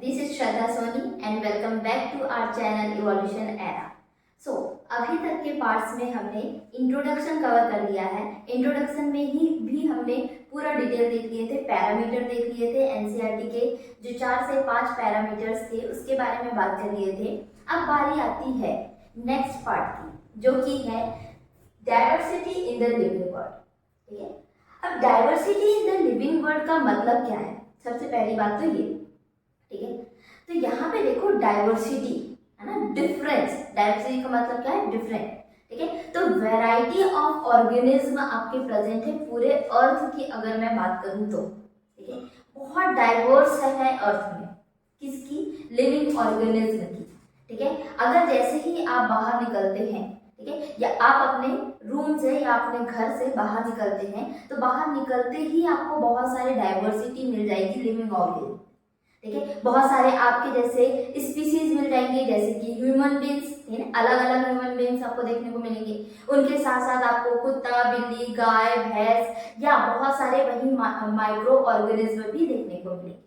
This is Shraddha Soni and welcome back to our channel evolution era. So अभी तक के parts में हमने इंट्रोडक्शन कवर कर लिया है। इंट्रोडक्शन में ही भी हमने पूरा डिटेल देख लिए थे, पैरामीटर देख लिए थे, एनसीईआरटी के जो 4 से 5 पैरामीटर्स थे उसके बारे में बात कर लिए थे। अब बारी आती है नेक्स्ट पार्ट की, जो कि है diversity in the living world. ठीक है, अब diversity in the living world का मतलब क्या है? सबसे पहली बात तो ये, ठीक है, तो यहाँ पे देखो डाइवर्सिटी है ना, डिफरेंस। डाइवर्सिटी का मतलब क्या है? डिफरेंट। ठीक है, तो वैरायटी ऑफ ऑर्गेनिज्म आपके प्रेजेंट है पूरे अर्थ की। अगर मैं बात करूँ तो ठीक है, बहुत डाइवर्स है अर्थ में। किसकी? लिविंग ऑर्गेनिज्म की। ठीक है, अगर जैसे ही आप बाहर निकलते हैं, ठीक है, या आप अपने रूम से या अपने घर से बाहर निकलते हैं, तो बाहर निकलते ही आपको बहुत सारे डाइवर्सिटी मिल जाएगी लिविंग ऑर्गेनिज्म। ठीक है, बहुत सारे आपके जैसे स्पीसीज मिल जाएंगे, जैसे कि ह्यूमन बींग्स, अलग अलग ह्यूमन बींग्स आपको देखने को मिलेंगे। उनके साथ साथ आपको कुत्ता, बिल्ली, गाय, भैंस या बहुत सारे वही माइक्रो ऑर्गेनिज्म भी देखने को मिलेंगे।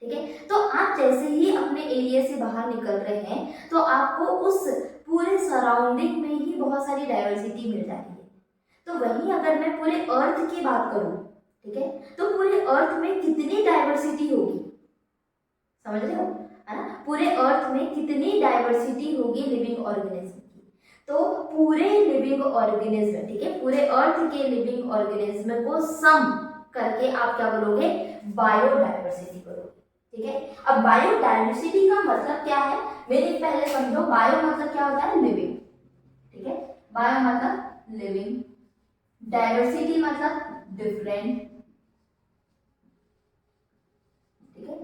ठीक है, तो आप जैसे ही अपने एरिया से बाहर निकल रहे हैं तो आपको उस पूरे सराउंडिंग में ही बहुत सारी डाइवर्सिटी मिल जाती है। तो वहीं अगर मैं पूरे अर्थ की बात करूं, ठीक है, तो पूरे अर्थ में कितनी डाइवर्सिटी होगी, समझ रहे हो, है ना? पूरे अर्थ में कितनी डाइवर्सिटी होगी लिविंग ऑर्गेनिज्म की? तो पूरे लिविंग ऑर्गेनिज्म, ठीक है, पूरे अर्थ के लिविंग ऑर्गेनिज्म को सम करके आप क्या बोलोगे? बायोडाइवर्सिटी बोलोगे। ठीक है, अब बायोडाइवर्सिटी का मतलब क्या है मेरे पहले समझो। बायो मतलब क्या होता है? लिविंग। ठीक है, बायो मतलब लिविंग, डाइवर्सिटी मतलब डिफरेंट। ठीक है,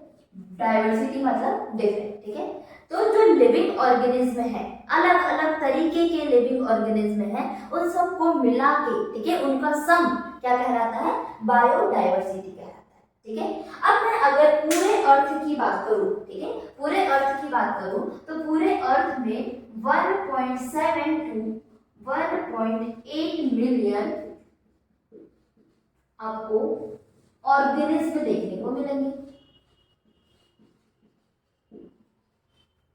डाइवर्सिटी मतलब डिफरेंट। ठीक है, तो जो लिविंग ऑर्गेनिज्म है, अलग अलग तरीके के लिविंग ऑर्गेनिज्म है, उन सबको मिला के, ठीक है, उनका सम क्या कहलाता है? बायोडाइवर्सिटी कहलाता है। ठीक है, अब मैं अगर पूरे अर्थ की बात करूं, ठीक है, पूरे अर्थ की बात करूं तो पूरे अर्थ में 1.7 to 1.8 मिलियन आपको ऑर्गेनिज्म देखने को मिलेंगे।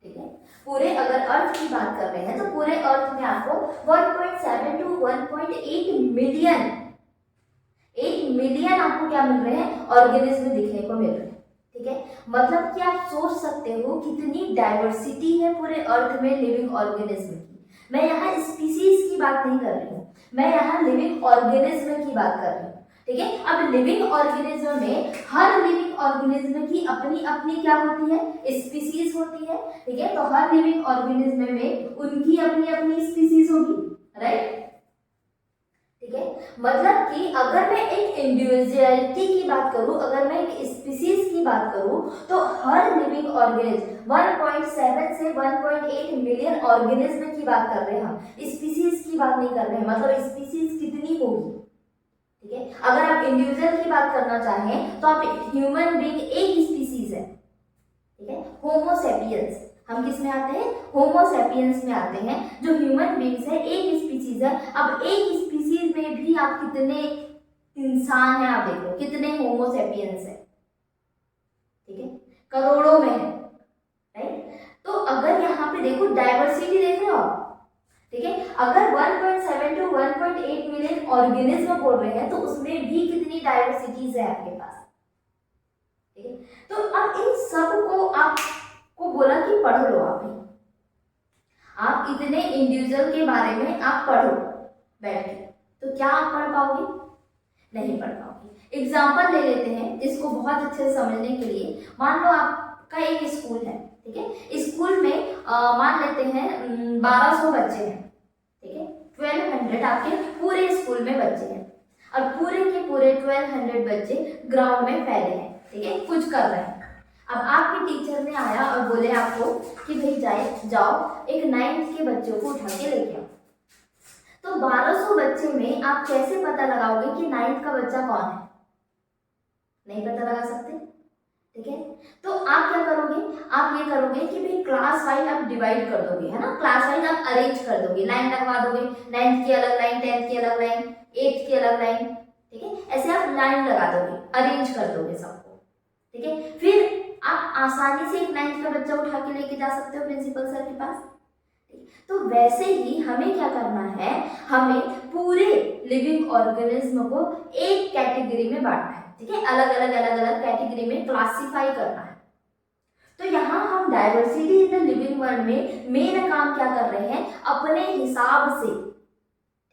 ठीक है, पूरे अगर अर्थ की बात कर रहे हैं तो पूरे अर्थ में आपको 1.7 to 1.8 मिलियन, 8 मिलियन आपको क्या मिल रहे हैं? ऑर्गेनिज्म दिखने को मिल रहे हैं। ठीक है, मतलब कि आप सोच सकते हो कितनी डाइवर्सिटी है पूरे अर्थ में लिविंग ऑर्गेनिज्म की। मैं यहाँ स्पीसीज की बात नहीं कर रही हूँ, मैं यहाँ लिविंग ऑर्गेनिज्म की बात कर रही हूँ। ठीक है, अब लिविंग ऑर्गेनिज्म में हर लिविंग ऑर्गेनिज्म की अपनी अपनी क्या होती है? स्पीसीज होती है। ठीक है, तो हर लिविंग ऑर्गेनिज्म में उनकी अपनी अपनी स्पीसीज होगी, राइट? ठीक है, मतलब कि अगर मैं एक इंडिविजुअलिटी की बात करूं, अगर मैं एक स्पीसीज की बात करूं, तो हर लिविंग ऑर्गेनिज्म 1.7 से 1.8 मिलियन ऑर्गेनिज्म की बात कर रहे हैं हम, स्पीसीज की बात नहीं कर रहे हैं। मतलब स्पीसीज कितनी होगी? ठीक है, अगर आप इंडिविजुअल की बात करना चाहें तो आप ह्यूमन बीइंग एक स्पीसीज है। ठीक है, होमो सेपियंस, हम किस में आते हैं? होमो सेपियंस में आते हैं। जो ह्यूमन बीइंग्स है एक स्पीसीज है। अब एक स्पीसीज में भी आप कितने इंसान हैं आप देखो, कितने होमो सेपियंस है। ठीक है, करोड़ों में है, राइट? तो अगर यहाँ पे देखो डाइवर्सिटी देख रहे हो आप, ठीक है, अगर 1.7 to 1.8 मिलियन ऑर्गेनिज्म बोल रहे हैं तो उसमें भी कितनी डाइवर्सिटीज है आपके पास। ठीक है, तो अब इन सब को आपको बोला कि पढ़ लो। आप इतने इंडिविजुअल के बारे में आप पढ़ो बैठ के, तो क्या आप पढ़ पाओगे? नहीं पढ़ पाओगे। एग्जाम्पल ले लेते हैं इसको बहुत अच्छे से समझने के लिए। मान लो आपका एक स्कूल है, ठीक है, स्कूल में मान लेते हैं 1200 बच्चे हैं। ठीक है, 1200 आपके पूरे स्कूल में बच्चे हैं और पूरे के पूरे 1200 बच्चे ग्राउंड में फैले हैं। ठीक है, कुछ कर रहे हैं। अब आपके टीचर ने आया और बोले आपको कि भाई जाओ एक 9th के बच्चों को उठा के लेके आओ। तो 1200 बच्चे में आप कैसे पता लगाओगे कि 9th का बच्चा कौन है? नहीं पता लगा सकते। ठीक है, तो आप क्या करोगे? आप ये करोगे कि भाई क्लास वाइज आप डिवाइड कर दोगे, है ना, क्लास वाइज आप अरेंज कर दोगे, लाइन लगवा दोगे, 9th की अलग लाइन, 10th की अलग लाइन, 8th की अलग लाइन। ठीक है, ऐसे आप लाइन लगा दोगे, अरेंज कर दोगे सबको। ठीक है, फिर आप आसानी से एक 9th का बच्चा उठा के लेके जा सकते हो प्रिंसिपल सर के पास। तो वैसे ही हमें क्या करना है, हमें पूरे लिविंग ऑर्गेनिज्म को एक कैटेगरी में बांटना है, ठीक है, अलग अलग कैटेगरी में क्लासिफाई करना है। तो यहाँ हम diversity in the living world में मेन काम क्या कर रहे हैं, अपने हिसाब से,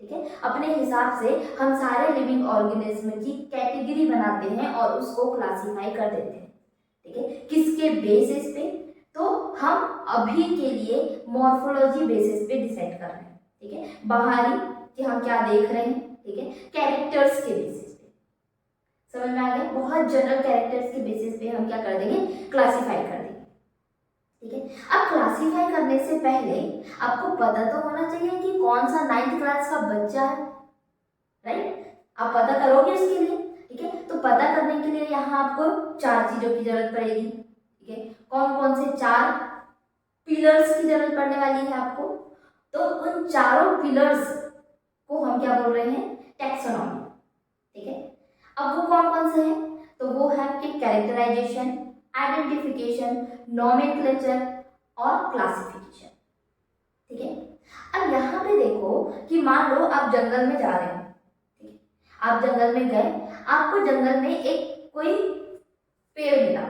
ठीक है, अपने हिसाब से हम सारे लिविंग ऑर्गेनिज्म की कैटेगरी बनाते हैं और उसको क्लासिफाई कर देते हैं, ठीक है, किसके बेसिस पे, तो हम अभी के लिए मॉर्फोलॉजी बेसिस पे डिसाइड कर रहे हैं, ठीक है, बाहरी कि हम क्या देख रहे हैं, ठीक है, कैरेक्टर्स के बेसिस पे, समझ में आ गया, बहुत जनरल कैरेक्टर्स के बेसिस पे हम क्या कर देंगे, क्लासिफाई कर देंगे, ठीक है। अब क्लासिफाई करने से पहले आपको पता तो होना चाहिए कि कौन सा 9th क्लास का बच्चा है, राइट, आप पता करोगे इसके लिए, ठीक है। तो पता करने के लिए यहाँ आपको 4 चीजों की जरूरत पड़ेगी, ठीक है, कौन कौन से 4 पिलर्स की जरूरत पड़ने वाली है आपको, तो उन चारों पिलर्स को हम क्या बोल रहे हैं, टैक्सोनॉमी, ठीक है। अब वो कौन कौन से हैं, तो वो है कि कैरेक्टराइजेशन, आइडेंटिफिकेशन, नोमेनक्लेचर और क्लासिफिकेशन, ठीक है। अब यहाँ पे देखो कि मान लो आप जंगल में जा रहे हो, ठीक है, आप जंगल में गए, आपको जंगल में एक कोई पेड़ मिला,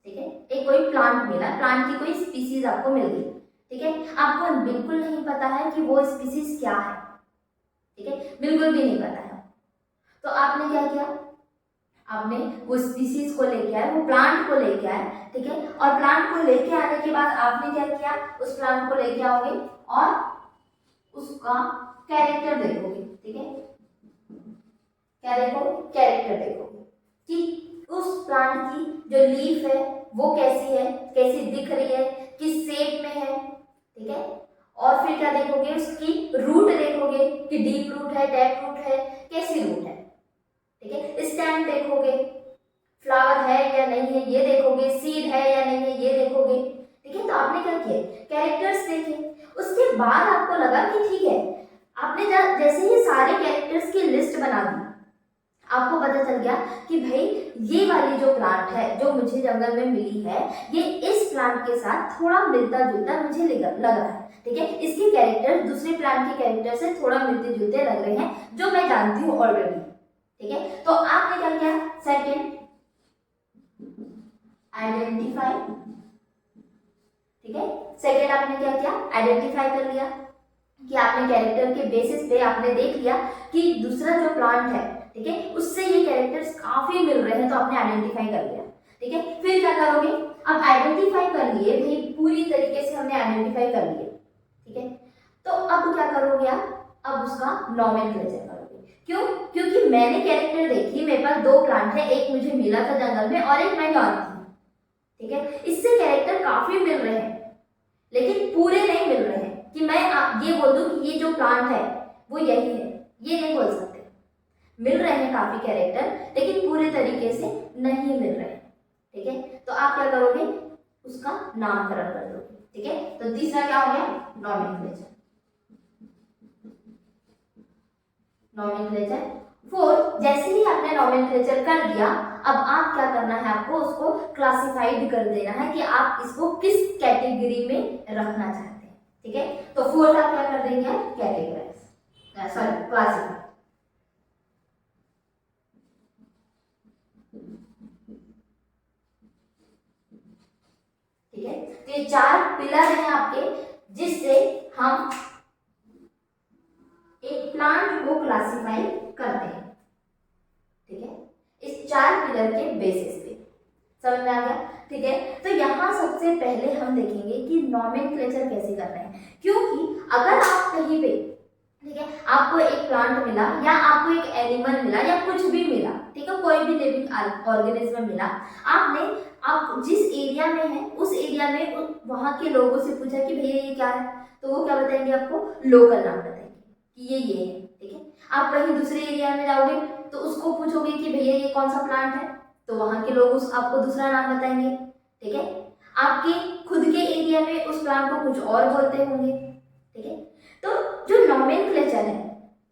ठीक है, एक कोई प्लांट मिला, प्लांट की कोई स्पीसीज आपको मिल गई, ठीक है, आपको बिल्कुल नहीं पता है कि वो स्पीसीज क्या है, ठीक है, बिल्कुल भी नहीं पता है, तो आपने क्या किया, आपने वो स्पीसीज को लेके आए, वो प्लांट को लेके आए, ठीक है, और प्लांट को लेके आने के बाद आपने क्या किया, उस प्लांट को लेके आओगे और उसका कैरेक्टर देखोगे, ठीक है, क्या देखोगे, कैरेक्टर देखोगे कि उस प्लांट की जो लीफ है वो कैसी है, कैसी दिख रही है, किस शेप में है, ठीक है, और फिर क्या देखोगे, उसकी रूट देखोगे कि डीप रूट है, टैप रूट है, कैसी रूट है, ठीक है, स्टेम देखोगे, फ्लावर है या नहीं है ये देखोगे, सीड है या नहीं है ये देखोगे, ठीक है। तो आपने क्या किया, कैरेक्टर्स देखे, उसके बाद आपको लगा कि ठीक है, आपने जैसे ही सारे कैरेक्टर्स की लिस्ट बना दी, आपको पता चल गया कि भाई ये वाली जो प्लांट है जो मुझे जंगल में मिली है, ये इस प्लांट के साथ थोड़ा मिलता जुलता मुझे लग रहा है, ठीक है, इसके कैरेक्टर दूसरे प्लांट के कैरेक्टर से थोड़ा मिलते जुलते लग रहे हैं, जो मैं जानती हूँ ऑलरेडी, ठीक है। तो आपने क्या किया, सेकंड आइडेंटिफाई, ठीक है, सेकंड आपने क्या किया, आइडेंटिफाई कर लिया कि आपने कैरेक्टर के बेसिस पे आपने देख लिया कि दूसरा जो प्लांट है, ठीक है, उससे ये कैरेक्टर्स काफी मिल रहे हैं, तो आपने आइडेंटिफाई कर लिया, ठीक है। फिर क्या करोगे, अब आइडेंटिफाई कर लिए भाई, पूरी तरीके से हमने आइडेंटिफाई कर लिए, ठीक है, तो अब क्या करोगे आप, अब उसका नोमेनक्लेचर करोगे, क्यों, क्योंकि मैंने कैरेक्टर देखी, मेरे पास 2 प्लांट है, एक मुझे मिला था जंगल में और एक मैं जानती हूँ, ठीक है, इससे कैरेक्टर काफी मिल रहे हैं लेकिन पूरे नहीं मिल रहे हैं कि मैं ये बोल दूं कि ये जो प्लांट है वो यही है, ये नहीं बोल सकते, मिल रहे हैं काफी कैरेक्टर लेकिन पूरे तरीके से नहीं मिल रहे हैं, ठीक है। तो आप क्या करोगे, उसका नामकरण कर दोगे, ठीक है। तो तीसरा क्या हो गया, नोमेनक्लेचर, नोमेनक्लेचर। 4, जैसे ही आपने नोमेनक्लेचर कर दिया, अब आप क्या करना है, आपको उसको क्लासिफाइड कर देना है कि आप इसको किस कैटेगरी में रखना चाहते हैं, ठीक है। तो 4th आप क्या कर देंगे, कैटेगराइज, सॉरी क्लासिफाई, ठीक है। तो ये 4 पिलर हैं आपके, जिससे हम एक प्लांट को क्लासिफाई करते हैं, ठीक है, इस 4 पिलर के बेसिस पे, समझ में आ गया, ठीक है। तो यहाँ सबसे पहले हम देखेंगे कि नोमेनक्लेचर कैसे करना है, क्योंकि अगर आप कहीं पे, ठीक है, आपको एक प्लांट मिला या आपको एक एनिमल मिला या कुछ भी मिला, ठीक है, कोई भी लिविंग ऑर्गेनिज्म मिला, आप जिस एरिया में है उस एरिया में वहां के लोगों से पूछा कि भैया ये क्या है, तो वो क्या बताएंगे, आपको लोकल नाम बताएंगे कि ये है, ठीक है। आप कहीं दूसरे एरिया में जाओगे तो उसको पूछोगे कि भैया ये कौन सा प्लांट है, तो वहां के लोग आपको दूसरा नाम बताएंगे, ठीक है। आपके खुद के एरिया में उस प्लांट को कुछ और बोलते होंगे, ठीक है। तो जो नोमेनक्लेचर है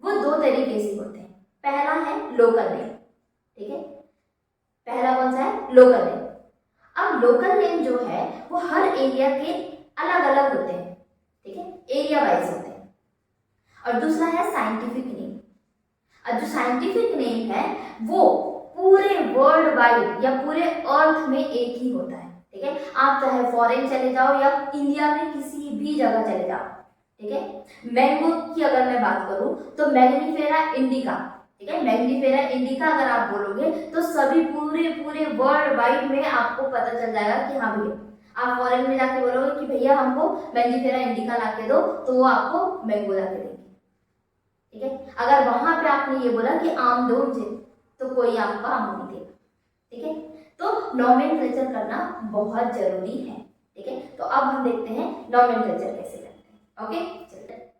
वो 2 तरीके से होते हैं, पहला है लोकल नेम, ठीक है, पहला कौन सा है, लोकल नेम। अब लोकल नेम जो है वो हर एरिया के अलग अलग होते हैं, ठीक है, एरिया वाइज होते हैं। और दूसरा है साइंटिफिक नेम। और जो साइंटिफिक नेम है वो पूरे वर्ल्ड वाइड या पूरे अर्थ में एक ही होता है, ठीक है। आप चाहे फॉरेन चले जाओ या इंडिया में किसी भी जगह चले जाओ, ठीक है। मैंगो की अगर मैं बात करूं तो मैग्नीफेरा इंडिका, ठीक है, मैग्नीफेरा इंडिका अगर आप बोलोगे तो सभी पूरे वर्ल्ड वाइड में आपको पता चल जाएगा कि हाँ भैया, आप फॉरेन में जाके बोलोगे कि भैया हमको मैग्नीफेरा इंडिका लाके दो, तो वो आपको मैंगो लाके देंगे, ठीक है। अगर वहां पे आपने ये बोला कि आम दो मुझे, तो कोई आपको आम नहीं देगा, ठीक है। तो नॉमेनक्लेचर करना बहुत जरूरी है, ठीक है। तो अब हम देखते हैं नॉमेनक्लेचर कैसे करते हैं, ओके चलते हैं।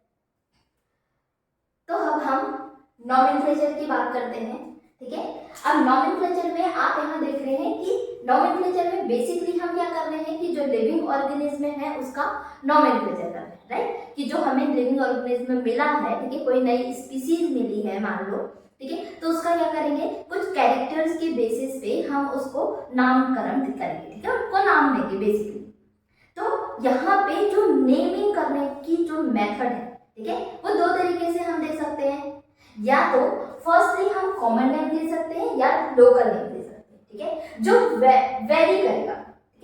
तो अब हम नॉमेनक्लेचर की बात करते हैं, ठीक है। अब नॉमेनक्लेचर में आप यहाँ देख रहे हैं कि नॉमेनक्लेचर में बेसिकली हम क्या कर रहे हैं कि जो लिविंग ऑर्गेनिज्म है उसका नॉमेनक्लेचर कर रहे हैं, राइट। कि जो हमें लिविंग ऑर्गेनिज्म मिला है, ठीक है, कोई नई स्पीसीज मिली है मान लो, ठीक है, तो उसका क्या करेंगे, कुछ कैरेक्टर्स के बेसिस पे हम उसको नामकरण करेंगे, ठीक है, उनको नाम देंगे बेसिकली। तो यहाँ पे जो नेमिंग करने की जो मेथड है, ठीक है, वो दो तरीके से हम दे सकते हैं। या तो फर्स्टली हम कॉमन नेम दे सकते हैं या लोकल नेम दे सकते हैं, ठीक है, जो वेरी करेगा,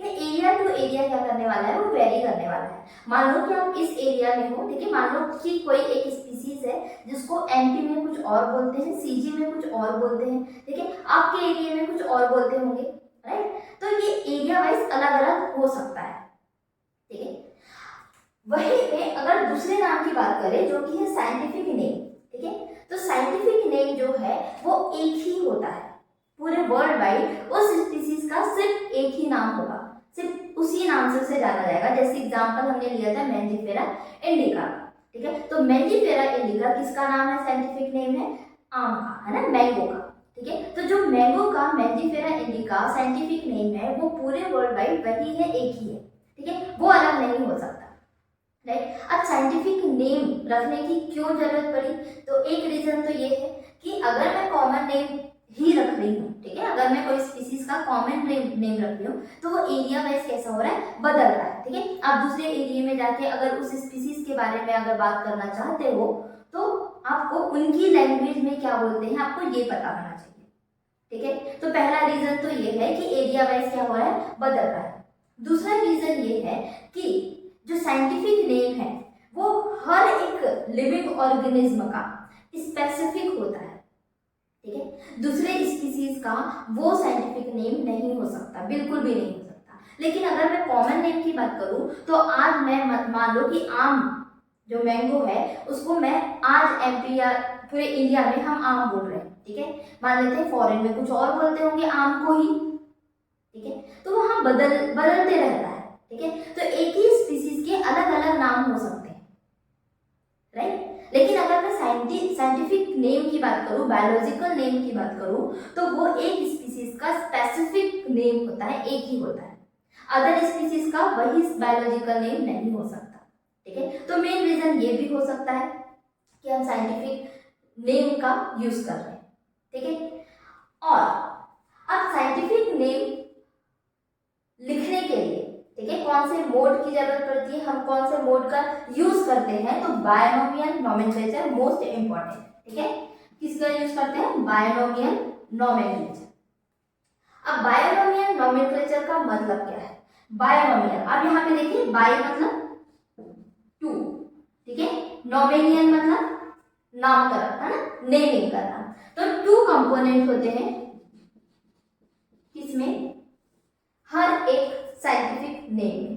ठीक है। एरिया टू एरिया क्या करने वाला है, वो वेरी करने वाला है। मान लो कि आप इस एरिया में हो, ठीक है, मान लो कि कोई एक स्पीसीज है जिसको एमपी में कुछ और बोलते हैं, सीजी में कुछ और बोलते हैं, ठीक है, आपके एरिया में कुछ और बोलते होंगे, राइट। तो ये एरिया वाइज अलग अलग हो सकता है, ठीक है। वहीं पे अगर दूसरे नाम की बात करें जो कि है साइंटिफिक नेम, ठीक है, तो साइंटिफिक नेम जो है वो एक ही होता है पूरे वर्ल्ड वाइड। उस स्पीसीज का सिर्फ एक ही नाम होगा, सिर्फ उसी नाम से उसे जाना जाएगा। जैसे एग्जांपल हमने लिया था मैंजीफेरा इंडिका, ठीक है, तो मैंजीफेरा इंडिका किसका नाम है, साइंटिफिक नेम है आम का, है ना, मैंगो का, ठीक है। तो जो मैंगो का मैंजीफेरा इंडिका साइंटिफिक नेम है वो पूरे वर्ल्ड वाइड वही है, एक ही है, ठीक है, वो अलग नहीं हो सकता, राइट। अब साइंटिफिक नेम रखने की क्यों जरूरत पड़ी, तो एक रीजन तो ये है कि अगर मैं कॉमन नेम ही रख रही हूँ, ठीक है, अगर मैं कोई स्पीसीज का कॉमन नेम रख रही हूँ तो वो एरिया वाइज कैसा हो रहा है, बदल रहा है, ठीक है। आप दूसरे एरिया में जाके अगर उस स्पीसीज के बारे में अगर बात करना चाहते हो तो आपको उनकी लैंग्वेज में क्या बोलते हैं आपको ये पता होना चाहिए, ठीक है। तो पहला रीजन तो ये है कि एरिया वाइज क्या हो रहा है, बदल रहा है। दूसरा रीजन ये है कि जो साइंटिफिक नेम है वो हर एक लिविंग ऑर्गेनिज्म का स्पेसिफिक होता है, ठीक है। दूसरे स्पीसीज का वो साइंटिफिक नेम नहीं हो सकता, बिल्कुल भी नहीं हो सकता। लेकिन अगर मैं कॉमन नेम की बात करूं तो आज मैं मान लो कि आम जो मैंगो है उसको मैं आज एमपी या पूरे इंडिया में हम आम बोल रहे हैं, ठीक है। मान लेते हैं फॉरेन में कुछ और बोलते होंगे आम को ही, ठीक है, तो वहां बदलते रहता है, ठीक है। तो एक ही स्पीसीज के अलग अलग नाम हो सकते हैं, राइट। लेकिन अगर मैं साइंटिफिक नेम की बात करूं, बायोलॉजिकल नेम की बात करूं, तो वो एक स्पीसीज का स्पेसिफिक नेम होता है, एक ही होता है। अदर स्पीसीज का वही बायोलॉजिकल नेम नहीं हो सकता, ठीक है। तो मेन रीजन ये भी हो सकता है कि हम साइंटिफिक नेम का यूज कर रहे हैं, ठीक है। और अब साइंटिफिक नेम लिखने के लिए, ठीक है, कौन से मोड की जरूरत पड़ती है, हम कौन से मोड का यूज करते हैं, तो बायनोमियल नोमेनक्लेचर मोस्ट इंपॉर्टेंट, ठीक है। किसका यूज करते हैं, बायनोमियल नोमेनक्लेचर। अब बायनोमियल नोमेनक्लेचर का मतलब क्या है, बायनोमियल, अब यहाँ पे देखिए बाय मतलब टू, ठीक है, नोमेनियल मतलब नामकरण, है ना, नेमिंग करना। तो टू कंपोनेंट होते हैं किसमें, हर एक साइंटिफिक नेम में,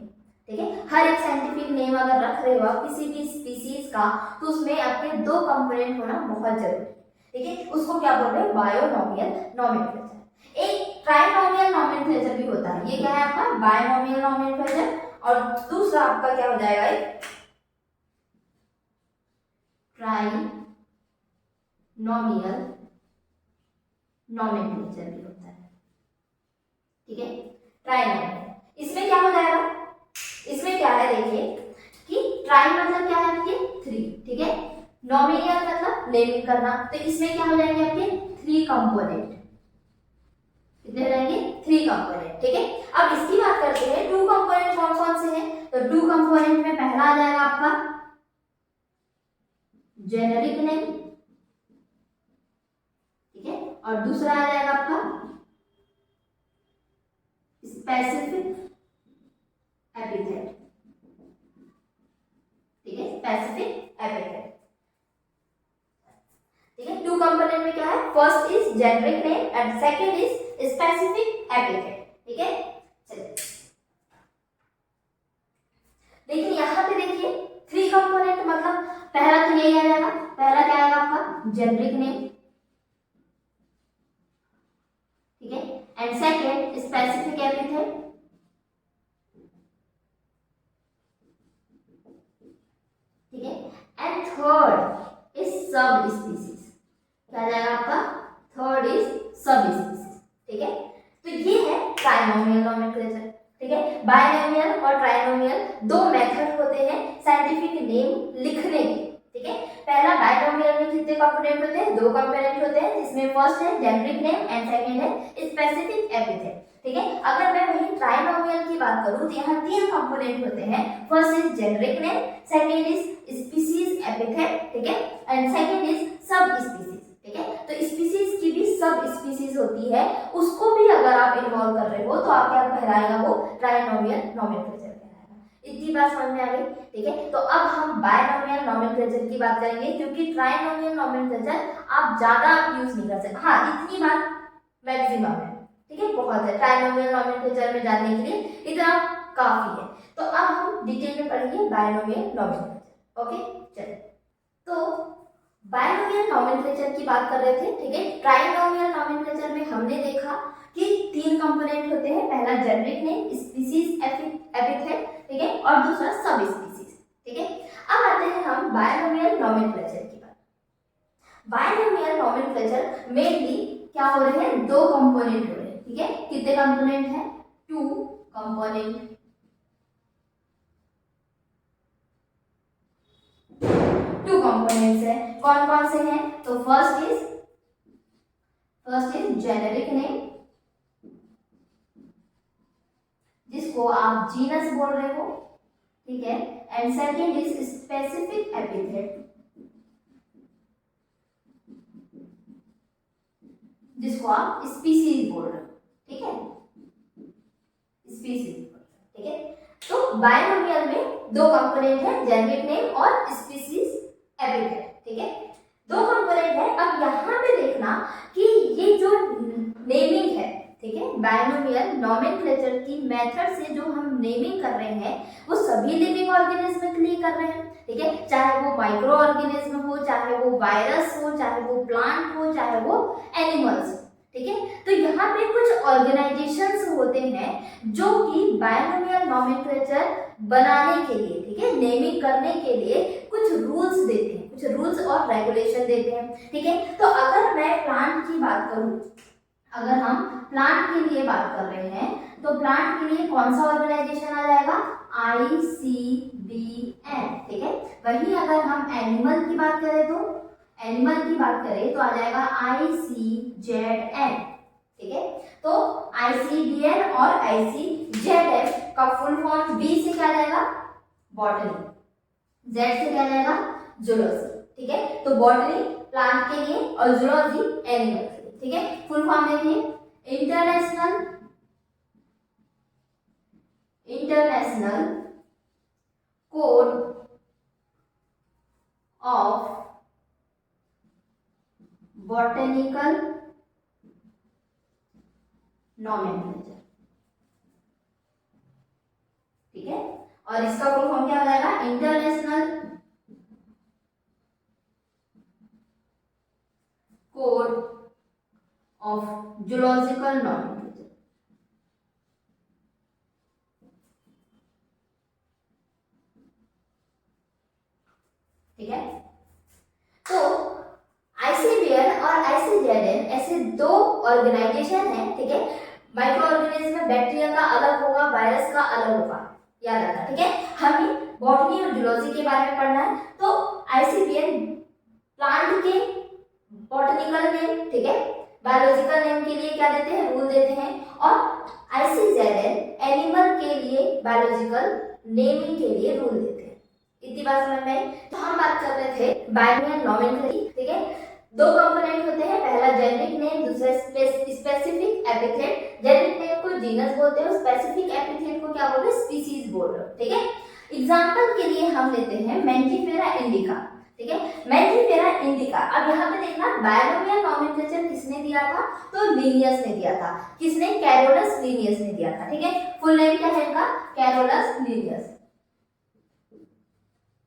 ठीक है। हर एक साइंटिफिक नेम अगर रख रहे हो आप किसी भी स्पीसीज का तो उसमें आपके दो कंपोनेंट होना बहुत जरूरी है, ठीक है। उसको क्या बोल रहे हैं, बायोनोमियल नोमेनक्लेचर। एक ट्राइनोमियल नोमेनक्लेचर भी होता है, ये क्या है आपका बायनोमियल नोमेनक्लेचर, और दूसरा आपका क्या हो जाएगा, एक ट्राइनोमियल नोमेनक्लेचर भी होता है, ठीक है, ट्राइनोमियल। इसमें क्या हो जाएगा, इसमें क्या है देखिए कि ट्राई मतलब क्या है आपके थ्री, ठीक है, नोमिनियल मतलब नेमिंग करना, तो इसमें क्या हो जाएंगे आपके थ्री कंपोनेंट, कितने हो जाएंगे, थ्री कंपोनेंट, ठीक है। अब इसकी बात जेनेरिक नेम, ठीक है, और दूसरा आ जाएगा आपका स्पेसिफिक एपिथेट, ठीक है, स्पेसिफिक एपिथेट, ठीक है। टू कंपोनेंट में क्या है, first is generic name and second is specific epithet, ठीक है। चलिए देखिए यहाँ पे देखिए थ्री कंपोनेंट, मतलब पहला तो यही आ जाएगा, पहला क्या आएगा आपका जेनेरिक नेम, ठीक है, एंड सेकंड स्पेसिफिक एपिथेट, ठीक है, and third is sub species, क्या आ जाएगा आपका, थर्ड इज सब स्पीसीज, ठीक है। तो ये है ट्राइनोमियल नोमेनक्लेचर, ठीक है। बाइनोमियल और ट्राइनोमियल दो मेथड होते हैं साइंटिफिक नेम लिखने के, ठीक है। पहला बाइनोमियल में कितने कंपोनेंट होते हैं, दो कंपोनेंट होते हैं, जिसमें फर्स्ट है जेनेरिक नेम एंड सेकंड है स्पेसिफिक एपिथेट, ठीक है। अगर मैं वही ट्राइनोमियल की बात करूं तो यहाँ तीन कंपोनेंट होते हैं, first is generic name, second is species epithet, ठीक है, and second is sub species, ठीक है। तो स्पीसीज की भी सब स्पीसीज होती है, उसको भी अगर आप इन्वॉल्व कर रहे हो तो आप क्या कहलाएगा, वो ट्राइनोमियल नोमेनक्लेचर कहलाएगा। इतनी बात समझ में आ गई, ठीक है। तो अब हम बायनोमियल नोमेनक्लेचर की बात करेंगे, क्योंकि ट्राइनोमियल नोमेनक्लेचर आप ज्यादा यूज नहीं कर सकते, हाँ इतनी बात मैक्सिमम है, ठीक है, बहुत है ट्राइनोमियल नोमेनक्लेचर में जानने के लिए इतना काफी है। तो अब हम डिटेल में पढ़ेंगे बायनोमियल नोमेनक्लेचर, ओके। चलिए तो बायनोमियल नोमेनक्लेचर की बात कर रहे थे, ठीक है। ट्राइनोमियल नोमेनक्लेचर में हमने देखा कि तीन कंपोनेंट होते हैं, पहला जेनेरिक नेम, स्पीसीज एपिथेट, ठीक है, और दूसरा सब स्पीसीज, ठीक है। अब आते हैं हम बायनोमियल नोमेनक्लेचर की बात। बायनोमियल नोमेनक्लेचर मेनली क्या हो रहे हैं, दो कंपोनेंट हो रहे हैं, ठीक है। कितने कंपोनेंट हैं, टू कंपोनेंट, टू कंपोनेंट्स है, कौन कौन से हैं, तो फर्स्ट इज जेनेरिक नेम, जिसको आप जीनस बोल रहे हो, ठीक है, and second is specific epithet, जिसको आप स्पीसीज बोल रहे हो, ठीक है, स्पीसीज, ठीक है। तो बायनोमियल में दो कंपोनेंट है, जेनेरिक नेम और स्पीसीज एपिथेट, ठीक है, दो कंपोनेंट है। अब यहाँ पे देखना कि ये जो नेमिंग है, ठीक है, बायनोमियल नोमेनक्लेचर की मेथड से जो हम नेमिंग कर रहे हैं वो सभी लिविंग ऑर्गेनिज्म के लिए कर रहे हैं, ठीक है, चाहे वो माइक्रो ऑर्गेनिज्म हो, चाहे वो वायरस हो, चाहे वो प्लांट हो, चाहे वो एनिमल्स, ठीक है। तो यहाँ पे कुछ ऑर्गेनाइजेशंस होते हैं जो कि बायनोमियल नोमेनक्लेचर बनाने के लिए, ठीक है, नेमिंग करने के लिए कुछ रूल्स देते हैं, कुछ रूल्स और रेगुलेशन देते हैं, ठीक है। तो अगर मैं प्लांट की बात करूं, अगर हम प्लांट के लिए बात कर रहे हैं तो प्लांट के लिए कौन सा ऑर्गेनाइजेशन आ जाएगा, ICBN, ठीक है। वहीं अगर हम एनिमल की बात करें तो आ जाएगा ICZN, ठीक है। तो ICBN और ICZN का फुल फॉर्म B से क्या जाएगा, बॉटनी, Z से क्या जाएगा, जूलॉजी, ठीक है। तो बॉटनी प्लांट के लिए और जूलॉजी एनिमल के लिए, ठीक है। फुल फॉर्म देखिए, international code of botanical nomenclature, ठीक है। और इसका फुल फॉर्म क्या हो जाएगा, international code of zoological nomenclature, ठीक है। तो ICBN और ICZN ऐसे दो ऑर्गेनाइजेशन हैं, ठीक है। माइक्रो ऑर्गेनिज्म में बैक्टीरिया का अलग होगा, वायरस का अलग होगा, याद रखना, ठीक है। हमें बॉटनी और जूलॉजी के बारे में पढ़ना है, तो ICBN प्लांट के बॉटनिकल नेम, ठीक है, बायोलॉजिकल नेम के लिए क्या देते हैं, रूल देते हैं, और ICZN एनिमल के लिए बायोलॉजिकल नेमिंग के लिए रूल देते हैं। इतनी बात समझ में आई। तो हम बात कर रहे थे बाइनोमियल नोमेनक्लेचर, ठीक है। दो कंपोनेंट होते हैं, पहला जेनेरिक नेम, दूसरा स्पेसिफिक एपिथेट। जेनेरिक नेम को जीनस बोलते हैं, स्पेसिफिक एपिथेट को क्या बोलते हैं, स्पीसीज बोल रहे हो, ठीक है। एग्जांपल के लिए हम लेते हैं मैंजीफेरा इंडिका, ठीक है। मैंजीफेरा इंडिका, अब यहाँ पे देखना बाइनोमियल नोमेनक्लेचर किसने दिया था, तो लिनियस ने दिया था। किसने, कैरोलस लिनियस ने दिया था, ठीक है। फुल नेम क्या है इनका, कैरोलस लिनियस,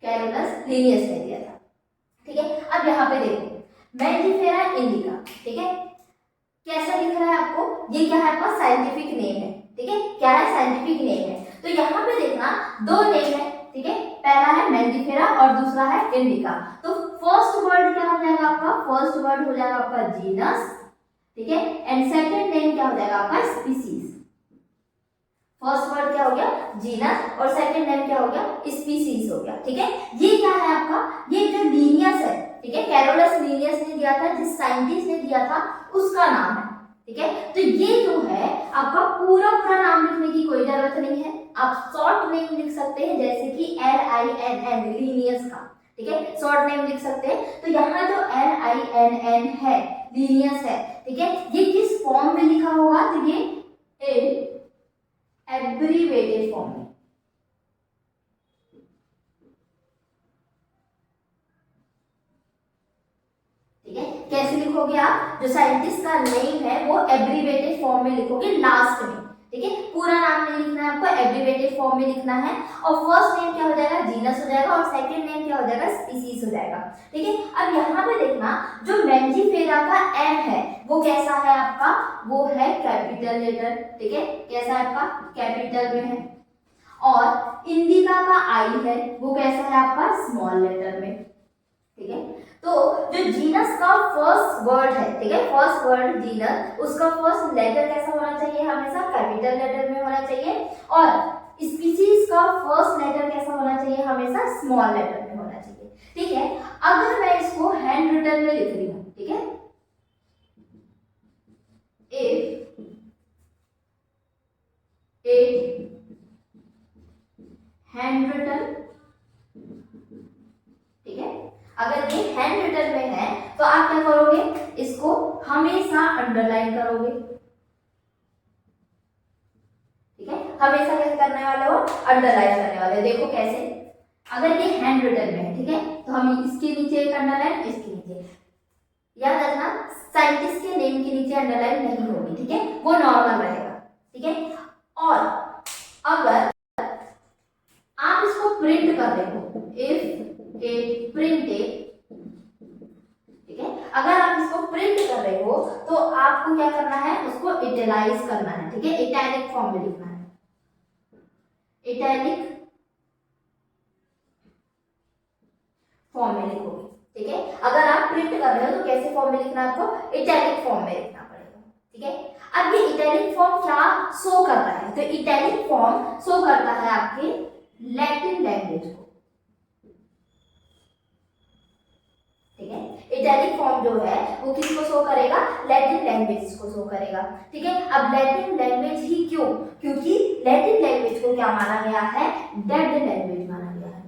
कैरोलस लिनियस ने दिया था, ठीक है। अब यहाँ पे देखो मैंजीफेरा इंडिका, ठीक है। कैसा दिख रहा है आपको, ये क्या है आपका साइंटिफिक नेम है, ठीक है। क्या है, साइंटिफिक नेम है। तो यहाँ पे देखना दो नेम है, ठीक है। पहला है मैंजीफेरा और दूसरा है इंडिका। तो फर्स्ट वर्ड क्या हो जाएगा आपका, फर्स्ट वर्ड हो जाएगा आपका जीनस, ठीक है। एंड सेकंड नेम क्या हो जाएगा आपका, स्पीसीज। फर्स्ट वर्ड क्या हो गया, जीनस, और सेकंड नेम क्या हो गया, स्पीसीज हो गया, ठीक है। ये क्या है आपका, ये जो लिनियस है, ठीक है, कैरोलस लिनियस ने दिया था, जिस साइंटिस्ट ने दिया था उसका नाम है, ठीक है। तो ये जो है आपका पूरा पूरा नाम लिखने की कोई जरूरत नहीं है, आप शॉर्ट नेम लिख सकते हैं, जैसे कि LINN लिनियस का, ठीक है, शॉर्ट नेम लिख सकते हैं। तो यहाँ जो LINN है, लिनियस है, ठीक है, ये किस फॉर्म में लिखा होगा, तो ये एब्रीवेटेड फॉर्म में, ठीक है। कैसे लिखोगे आप, जो साइंटिस्ट का नेम है वो एब्रीवेटेड फॉर्म में लिखोगे लास्ट में, ठीक है। पूरा नाम नहीं लिखना है आपको, एब्रीवेटेड फॉर्म में लिखना है। और फर्स्ट नेम क्या हो जाएगा, जीनस हो जाएगा, और सेकंड नेम क्या हो जाएगा, स्पीसीज हो जाएगा, ठीक है। अब यहाँ पे देखना जो मैंजीफेरा का एम है वो कैसा है आपका, वो है कैपिटल लेटर, ठीक है। कैसा है आपका, कैपिटल में है। और इंडिका का आई है वो कैसा है आपका, स्मॉल लेटर में, ठीक है। तो जो जीनस का फर्स्ट वर्ड है, ठीक है, फर्स्ट वर्ड जीनस, उसका फर्स्ट लेटर कैसा होना चाहिए, हमेशा कैपिटल लेटर में होना चाहिए। और स्पीसीज का फर्स्ट लेटर कैसा होना चाहिए, हमेशा स्मॉल लेटर में होना चाहिए, ठीक है। अगर मैं इसको हैंड रिटन में लिख रही हूं, ठीक है, इफ हैंड रिटन, ठीक है, अगर ये हैंड रिटन में है तो आप क्या करोगे, इसको हमेशा अंडरलाइन करोगे, ठीक है। हमेशा कैसे करने वाले हो, अंडरलाइन करने वाले। देखो कैसे, अगर ये हैंड रिटन में है, ठीक है, तो हम इसके नीचे एक अंडरलाइन, इसके नीचे, याद रखना साइंटिस्ट के नेम के नीचे अंडरलाइन नहीं होगी, ठीक है, वो नॉर्मल रहेगा, ठीक है। और अगर आप इसको प्रिंट कर रहे हो, इफ इट प्रिंटेड, ठीक है, अगर आप इसको प्रिंट कर रहे हो तो आपको क्या करना है, उसको इटैलाइज करना है, ठीक है, इटैलिक फॉर्म में लिखना है, इटैलिक फॉर्म में लिखोगे, ठीक है। अगर आप प्रिंट कर रहे हो तो कैसे फॉर्म में लिखना है आपको, इटैलिक फॉर्म में लिखना पड़ेगा, ठीक है। अब ये इटैलिक फॉर्म क्या शो कर रहा है, तो इटैलिक फॉर्म शो करता है आपके लैटिन लैंग्वेज को, ठीक है। इटैलिक फॉर्म जो है वो किसको शो करेगा, लैटिन लैंग्वेज को शो करेगा, ठीक है। अब लैटिन लैंग्वेज ही क्यों, क्योंकि लैटिन लैंग्वेज को क्या माना गया है, डेड लैंग्वेज माना गया है,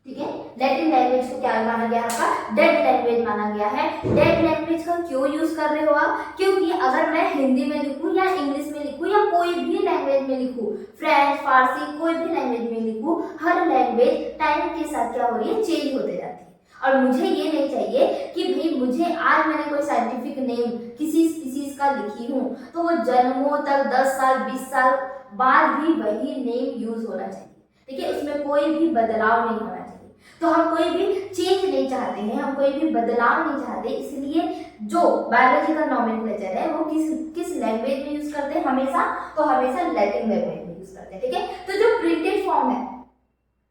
ठीक है। लैटिन लैंग्वेज को क्या माना गया आपका, डेड लैंग्वेज माना गया है। डेड लैंग्वेज का क्यों यूज कर रहे हो आप, क्योंकि अगर मैं हिंदी में लिखूं या इंग्लिश में लिखूं या कोई भी लैंग्वेज में लिखूं, फ्रेंच, फारसी, कोई भी लैंग्वेज में लिखूं, हर लैंग्वेज टाइम के साथ क्या हो रही है, चेंज होते जाती है। और मुझे ये नहीं चाहिए कि भाई मुझे आज मैंने कोई साइंटिफिक नेम किसी स्पीसीज का लिखी हूं तो वो जन्मों तक 10 साल 20 साल बाद भी वही नेम यूज होना चाहिए, ठीक है, उसमें कोई भी बदलाव नहीं होना चाहिए। तो हम कोई भी चेंज नहीं चाहते हैं, हम कोई भी बदलाव नहीं चाहते, इसलिए जो बायोलॉजिकल नोमेनक्लेचर है वो किस लैंग्वेज में यूज करते हैं, हमेशा तो हमेशा लैटिन लैंग्वेज में यूज करते हैं, ठीक है। तो जो प्रिंटेड फॉर्म है,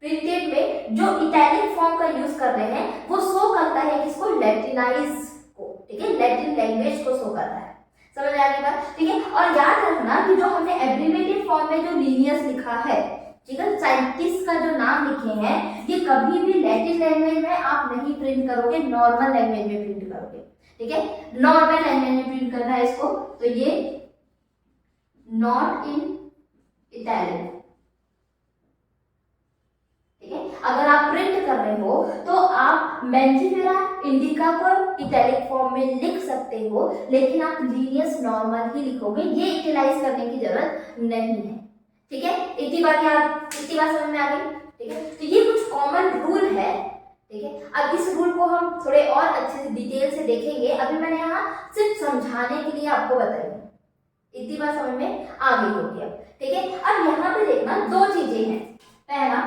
प्रिंटेड में जो इटैलिक फॉर्म का यूज कर रहे हैं वो शो करता है किसको, लैटिनाइज को, ठीक है, लैटिन लैंग्वेज को शो करता है। समझ आ गई बात, ठीक है। और याद रखना कि जो हमने एब्रिविएटेड फॉर्म में जो लिनियस लिखा है, ठीक है, साइंटिस्ट का जो नाम लिखे हैं, ये कभी भी लैटिन लैंग्वेज में आप नहीं प्रिंट करोगे, नॉर्मल लैंग्वेज में प्रिंट करोगे, ठीक है, नॉर्मल लैंग्वेज में प्रिंट करना है इसको। तो ये नॉट इन इटैलिक, अगर आप प्रिंट कर रहे हो तो आप मैंजीफेरा इंडिका को इटैलिक फॉर्म में लिख सकते हो, लेकिन आप लीनियस नॉर्मल ही लिखोगे, ये इटैलाइज करने की जरूरत नहीं है। ठीक है, इतनी बात समझ में आ गई। ठीक है, तो ये कुछ कॉमन रूल है। ठीक है, अब इस रूल को हम थोड़े और अच्छे से डिटेल से देखेंगे। अभी मैंने यहाँ सिर्फ समझाने के लिए आपको बताई, इतनी बात समझ में आ गई होगी अब। ठीक है, अब यहाँ पे देखना दो चीजें हैं। पहला,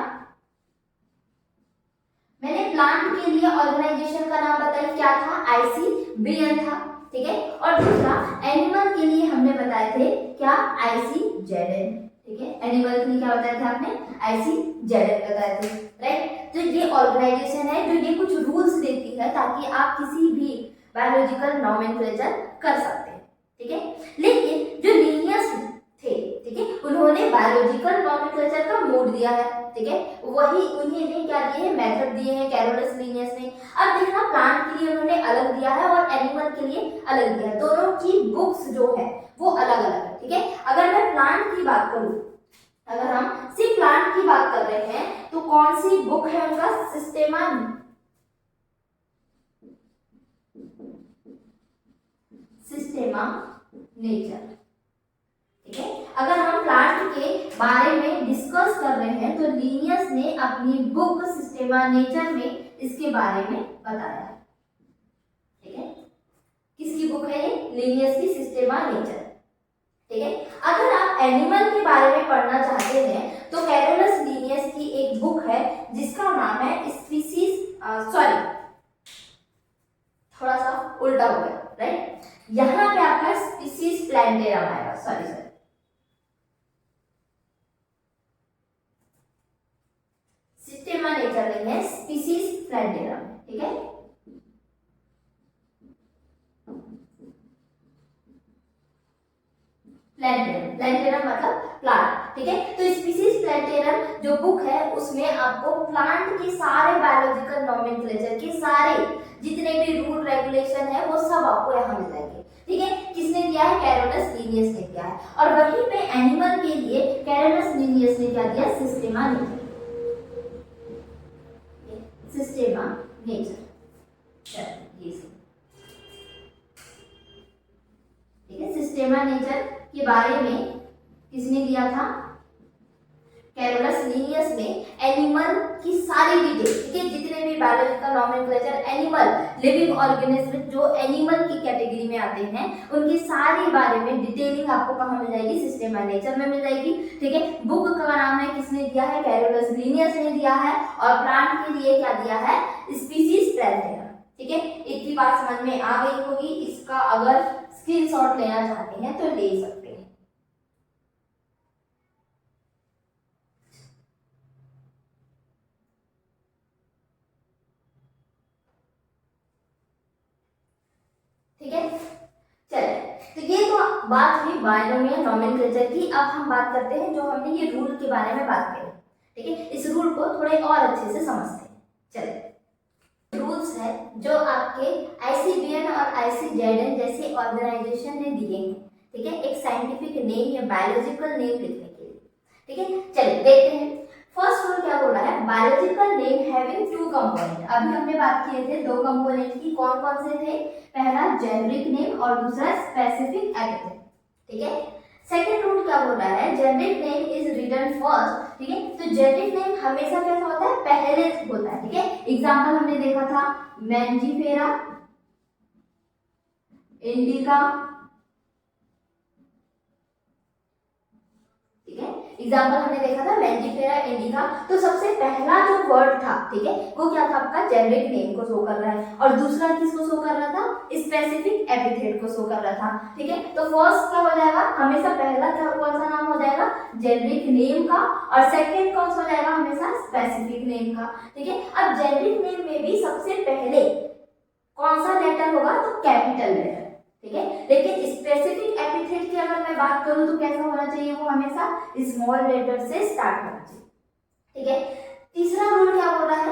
मैंने प्लांट के लिए ऑर्गेनाइजेशन का नाम बताया, क्या था, ICBN था। ठीक है, और दूसरा एनिमल के लिए हमने बताए थे क्या, ICZN। ठीक है, एनिमल के लिए क्या बताया था आपने, ICZN बताए थे, राइट। तो ये ऑर्गेनाइजेशन है जो ये कुछ रूल्स देती है ताकि आप किसी भी बायोलॉजिकल नॉमेनक्लेचर कर सकते हैं। ठीक है, लेकिन जो लीनियस थे, ठीक है, उन्होंने बायोलॉजिकल नॉमेनक्लेचर का मोड दिया है। ठीक है, वही उन्हीं ने क्या दिए हैं, मेथड दिए हैं कैरोलस लीनियस ने। अब देखना, प्लांट के लिए उन्होंने अलग दिया है और एनिमल के लिए अलग दिया है, दोनों की बुक्स जो है वो अलग अलग है। ठीक है, अगर मैं प्लांट की बात करूं, अगर हम सिर्फ प्लांट की बात कर रहे हैं तो कौन सी बुक है उनका, सिस्टेमा नेचर। ठीक है, अगर हम प्लांट के बारे में डिस्कस कर रहे हैं तो लीनियस ने अपनी बुक सिस्टेमा नेचर में इसके बारे में बताया है। ठीक है, किसकी बुक है ये, लीनियस की सिस्टेमा नेचर। ठीक है, अगर आप एनिमल के बारे में पढ़ना चाहते हैं तो कैरोलस लीनियस की एक बुक है जिसका नाम है स्पीसीज, सॉरी थोड़ा सा उल्टा हो गया, राइट। यहाँ पे आपका स्पीसीज प्लैंटेरम आएगा, सॉरी सिस्टेमा नेचर नहीं है, स्पीसीज प्लैंटेरम। ठीक है, प्लैंटेरम मतलब प्लांट। ठीक है, तो स्पीसीज प्लैंटेरम जो बुक है उसमें आपको प्लांट के सारे बायोलॉजिकल नॉमेनक्लेचर के सारे जितने भी रूल रेगुलेशन है वो सब आपको यहाँ मिल जाएंगे। ठीक है, किसने दिया है, कैरोलस लीनियस ने दिया है। और वहीं पे एनिमल के लिए कैरोलस लीनियस ने क्या दिया, सिस्टेमा नेचर। सिस्टेमा नेचर, ये ठीक है, सिस्टेमा नेचर के बारे में किसने दिया था, कैरोलस लीनियस ने एनिमल की सारी डिटेल। ठीक है, जितने भी biological nomenclature animal living organism जो एनिमल की कैटेगरी में आते हैं उनकी सारी बारे में डिटेलिंग आपको कहाँ मिल जाएगी, सिस्टेमा नेचर में मिल जाएगी। ठीक है, बुक का नाम है, किसने दिया है, कैरोलस लीनियस ने दिया है। और प्लांट के लिए क्या दिया है, स्पीसीज प्लैंटेरम। ठीक है, इतनी बात समझ में आ गई होगी। इसका अगर स्क्रीनशॉट लेना चाहते हैं तो ले सकते हैं। ठीक है, चलिए, तो ये तो बात हुई बायनोमियल नॉमेनक्लेचर की। अब हम बात करते हैं जो हमने ये रूल के बारे में बात करी। ठीक है, इस रूल को थोड़े और अच्छे से समझते हैं। चलिए, रूल्स है जो आपके ICBN और ICZN जैसे ऑर्गेनाइजेशन ने दिए हैं। ठीक है, एक साइंटिफिक नेम या बायोलॉजिकल नेम लिखने के लिए। ठीक है, चलिए देखते हैं। फर्स्ट रूल क्या बोल रहा है, biological name having two component. अभी हमने बात किए थे दो कंपोनेंट की, कौन कौन से थे, पहला जेनेरिक नेम और दूसरा स्पेसिफिक एपिथेट। ठीक है, सेकंड रूल क्या बोल रहा है, generic name is written first. ठीक है, तो जेनेरिक नेम हमेशा कैसा होता है, पहले होता है। ठीक है, एग्जांपल हमने देखा था मैंजीफेरा इंडिका। एग्जाम्पल हमने देखा था मैंजीफेरा इंडिका। तो सबसे पहला जो वर्ड था, ठीक है, वो क्या था, आपका जेनेरिक नेम को शो कर रहा है, और दूसरा किसको शो कर रहा था, स्पेसिफिक एपिथेट को शो कर रहा था। ठीक है, तो फर्स्ट क्या हो जाएगा, हमेशा पहला क्या कौन सा नाम हो जाएगा, जेनेरिक नेम का, और सेकंड कौन सा हो जाएगा, हमेशा स्पेसिफिक नेम का। ठीक है, अब जेनेरिक नेम में भी सबसे पहले कौन सा लेटर होगा, तो कैपिटल लेटर। ठीक है, लेकिन स्पेसिफिक एपिथेट की अगर मैं बात करूं तो कैसा होना चाहिए, वो हमेशा स्मॉल लेटर से स्टार्ट होना चाहिए। ठीक है, तीसरा रूल क्या बोल रहा है,